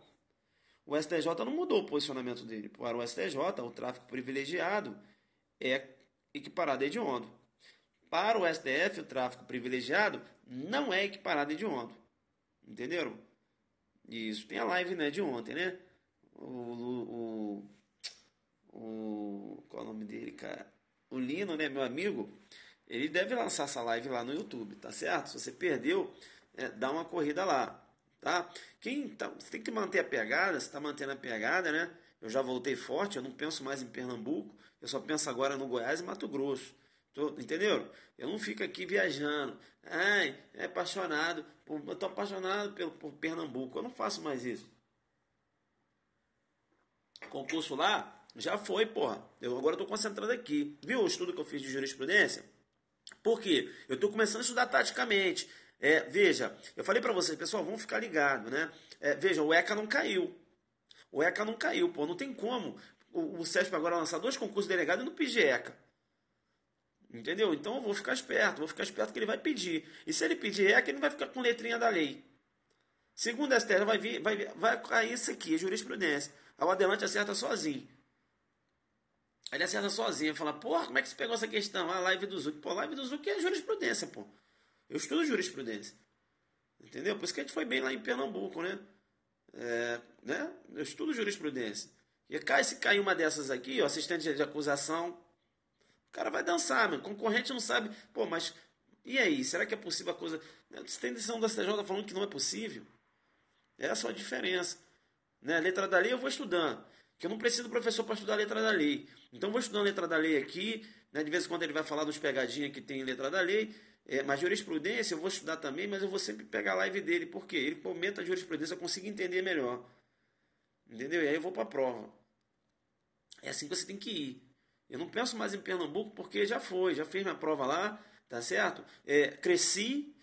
O STJ não mudou o posicionamento dele. Para o STJ, o tráfico privilegiado é equiparado a hediondo. Para o STF, o tráfico privilegiado não é equiparado a hediondo. Entenderam? Isso. Tem a live, né, de ontem, né? Qual é o nome dele, cara? O Lino, né, meu amigo? Ele deve lançar essa live lá no YouTube, tá certo? Se você perdeu, dá uma corrida lá, tá? Você tem que manter a pegada, você está mantendo a pegada, né? Eu já voltei forte, eu não penso mais em Pernambuco, eu só penso agora no Goiás e Mato Grosso. Entendeu? Eu não fico aqui viajando. Ai, é apaixonado. Eu tô apaixonado por Pernambuco. Eu não faço mais isso. Concurso lá, já foi, porra. Eu agora estou concentrado aqui. Viu o estudo que eu fiz de jurisprudência? Por quê? Eu estou começando a estudar taticamente. Veja, eu falei para vocês, pessoal, vamos ficar ligados, né? Veja, o ECA não caiu. O ECA não caiu, pô. Não tem como o CESP agora lançar 2 concursos de delegado e não pedir ECA. Entendeu? Então eu vou ficar esperto que ele vai pedir. E se ele pedir ECA, ele não vai ficar com letrinha da lei. Segundo a STF, vai cair isso aqui, jurisprudência. Aí o Adelante acerta sozinho. Aí ele acerta sozinho, fala, porra, como é que você pegou essa questão? A live do Zuc. Pô, live do Zuc é jurisprudência, pô. Eu estudo jurisprudência. Entendeu? Por isso que a gente foi bem lá em Pernambuco, né? Né? Eu estudo jurisprudência. E se cair uma dessas aqui, ó, assistente de acusação, o cara vai dançar, meu. Concorrente não sabe. Pô, mas e aí? Será que é possível a coisa? Você tem decisão da CJ falando que não é possível? Essa é a diferença. Né? A letra da lei eu vou estudando. Que eu não preciso do professor para estudar a letra da lei. Então eu vou estudando a letra da lei aqui. Né? De vez em quando ele vai falar dos pegadinhas que tem em letra da lei. Mas jurisprudência eu vou estudar também, mas eu vou sempre pegar a live dele. Por quê? Ele comenta a jurisprudência, eu consigo entender melhor. Entendeu? E aí eu vou para a prova. É assim que você tem que ir. Eu não penso mais em Pernambuco porque já fiz minha prova lá, tá certo? Cresci,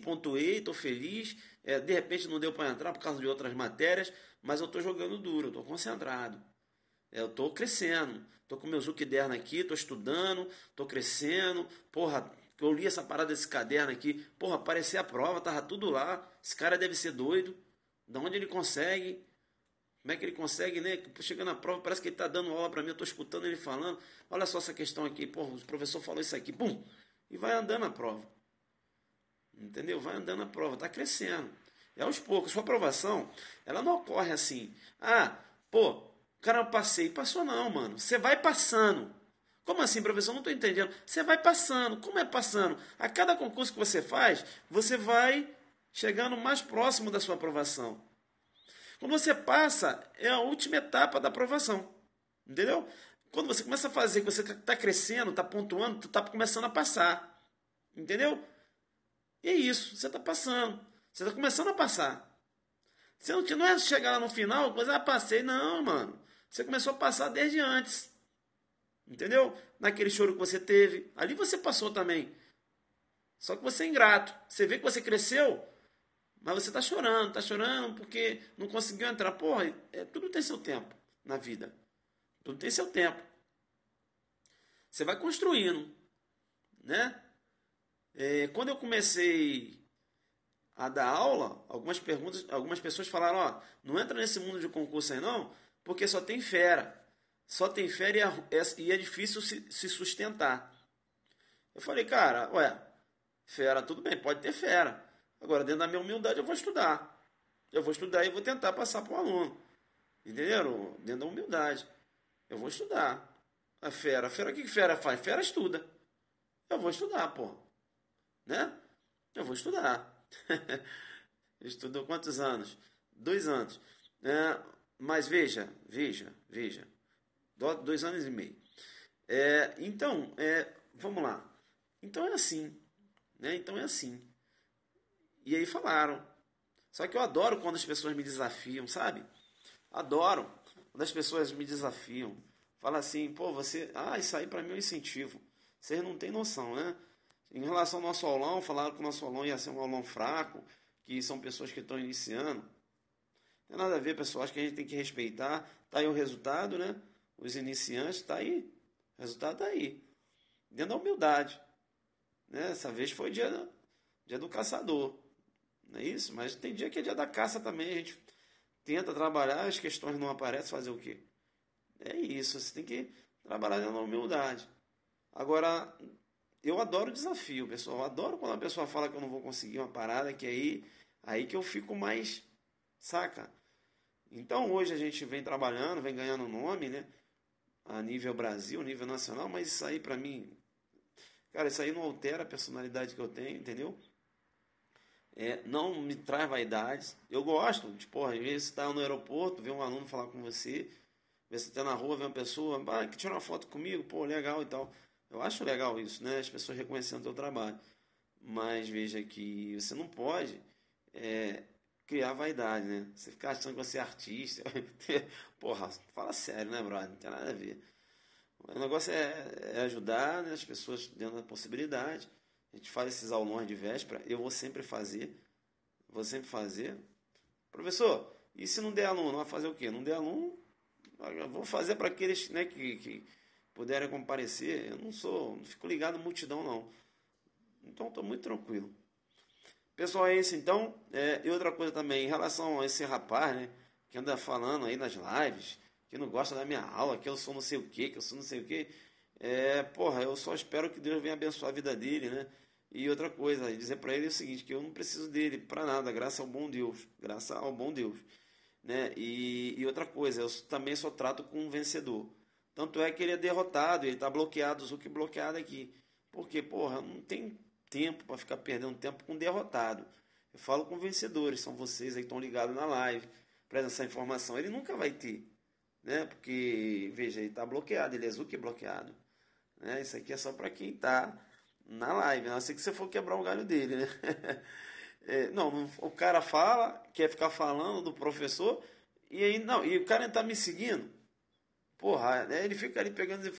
pontuei, estou feliz. De repente não deu para entrar por causa de outras matérias, mas eu estou jogando duro, eu estou concentrado. Eu estou crescendo, estou com meu Zuc Derna aqui, estou estudando, estou crescendo. Porra, eu li essa parada desse caderno aqui. Porra, aparecia a prova, tava tudo lá. Esse cara deve ser doido. De onde ele consegue? Como é que ele consegue, né? Chegando na prova, parece que ele está dando aula para mim, eu estou escutando ele falando. Olha só essa questão aqui, pô, o professor falou isso aqui, pum, e vai andando a prova. Entendeu? Vai andando a prova, está crescendo. E aos poucos, sua aprovação, ela não ocorre assim. Pô, cara, eu passei. Passou não, mano. Você vai passando. Como assim, professor? Não estou entendendo. Você vai passando. Como é passando? A cada concurso que você faz, você vai chegando mais próximo da sua aprovação. Quando você passa, é a última etapa da aprovação. Entendeu? Quando você começa a fazer, que você está crescendo, está pontuando, tu está começando a passar. Entendeu? E é isso, você está passando. Você está começando a passar. Você não é chegar lá no final, coisa, passei. Não, mano. Você começou a passar desde antes. Entendeu? Naquele choro que você teve. Ali você passou também. Só que você é ingrato. Você vê que você cresceu, mas você está chorando porque não conseguiu entrar. Porra, tudo tem seu tempo na vida. Tudo tem seu tempo. Você vai construindo, né? Quando eu comecei a dar aula, algumas pessoas falaram, ó, não entra nesse mundo de concurso aí não, porque só tem fera. Só tem fera e é difícil se sustentar. Eu falei, cara, fera, tudo bem, pode ter fera. Agora, dentro da minha humildade, eu vou estudar. Eu vou estudar e vou tentar passar para o aluno. Entenderam? Dentro da humildade. Eu vou estudar. A fera, o que fera faz? Fera estuda. Eu vou estudar, pô. Né? Eu vou estudar. Estudou quantos anos? 2 anos. Mas veja. 2 anos e meio. Então, vamos lá. Então é assim. Né? Então é assim. E aí falaram. Só que eu adoro quando as pessoas me desafiam, sabe? Adoro quando as pessoas me desafiam. Fala assim, pô, você... isso aí pra mim é um incentivo. Vocês não têm noção, né? Em relação ao nosso aulão, falaram que o nosso aulão ia ser um aulão fraco, que são pessoas que estão iniciando. Não tem nada a ver, pessoal. Acho que a gente tem que respeitar. Tá aí o resultado, né? Os iniciantes, tá aí. O resultado tá aí. Dentro da humildade. Né? Essa vez foi dia do caçador. Não é isso? Mas tem dia que é dia da caça também. A gente tenta trabalhar, as questões não aparecem, fazer o quê? É isso, você tem que trabalhar na humildade. Agora, eu adoro desafio, pessoal. Eu adoro quando a pessoa fala que eu não vou conseguir uma parada, que aí que eu fico mais, saca? Então, hoje a gente vem trabalhando, vem ganhando nome, né? A nível Brasil, nível nacional, mas isso aí pra mim, cara, isso aí não altera a personalidade que eu tenho, entendeu? Não me traz vaidades. Eu gosto, às vezes você está no aeroporto, vê um aluno falar com você, Você tá na rua, vê uma pessoa, que tira uma foto comigo, pô, legal e tal. Eu acho legal isso, né? As pessoas reconhecendo o teu trabalho. Mas veja que você não pode é, criar vaidade, né? Você ficar achando que você é artista. Porra, fala sério, né, brother? Não tem nada a ver. O negócio é ajudar, né, as pessoas dentro da possibilidade. A gente faz esses aulões de véspera. Eu vou sempre fazer. Vou sempre fazer. Professor, e se não der aluno? Vai fazer o quê? Não der aluno, eu vou fazer para aqueles, né, que puderem comparecer. Eu não fico ligado em multidão, não. Então estou muito tranquilo. Pessoal, é isso então. E outra coisa também, em relação a esse rapaz, né, que anda falando aí nas lives, que não gosta da minha aula, que eu sou não sei o que, eu sou não sei o que. Porra, eu só espero que Deus venha abençoar a vida dele, né? E outra coisa, dizer para ele o seguinte, que eu não preciso dele para nada, graças ao bom Deus, graças ao bom Deus, né? E outra coisa, eu também só trato com um vencedor. Tanto é que ele é derrotado, ele está bloqueado, o Zuki bloqueado aqui. Porque, porra, não tem tempo para ficar perdendo tempo com derrotado. Eu falo com vencedores, são vocês aí que estão ligados na live, presta essa informação. Ele nunca vai ter, né? Porque, veja, ele está bloqueado, ele é Zuki bloqueado. Né? Isso aqui é só para quem está na live, a não ser que você for quebrar o galho dele, né? Não, o cara fala, quer ficar falando do professor, e aí, não, e o cara está me seguindo. Porra, né? Ele fica ali pegando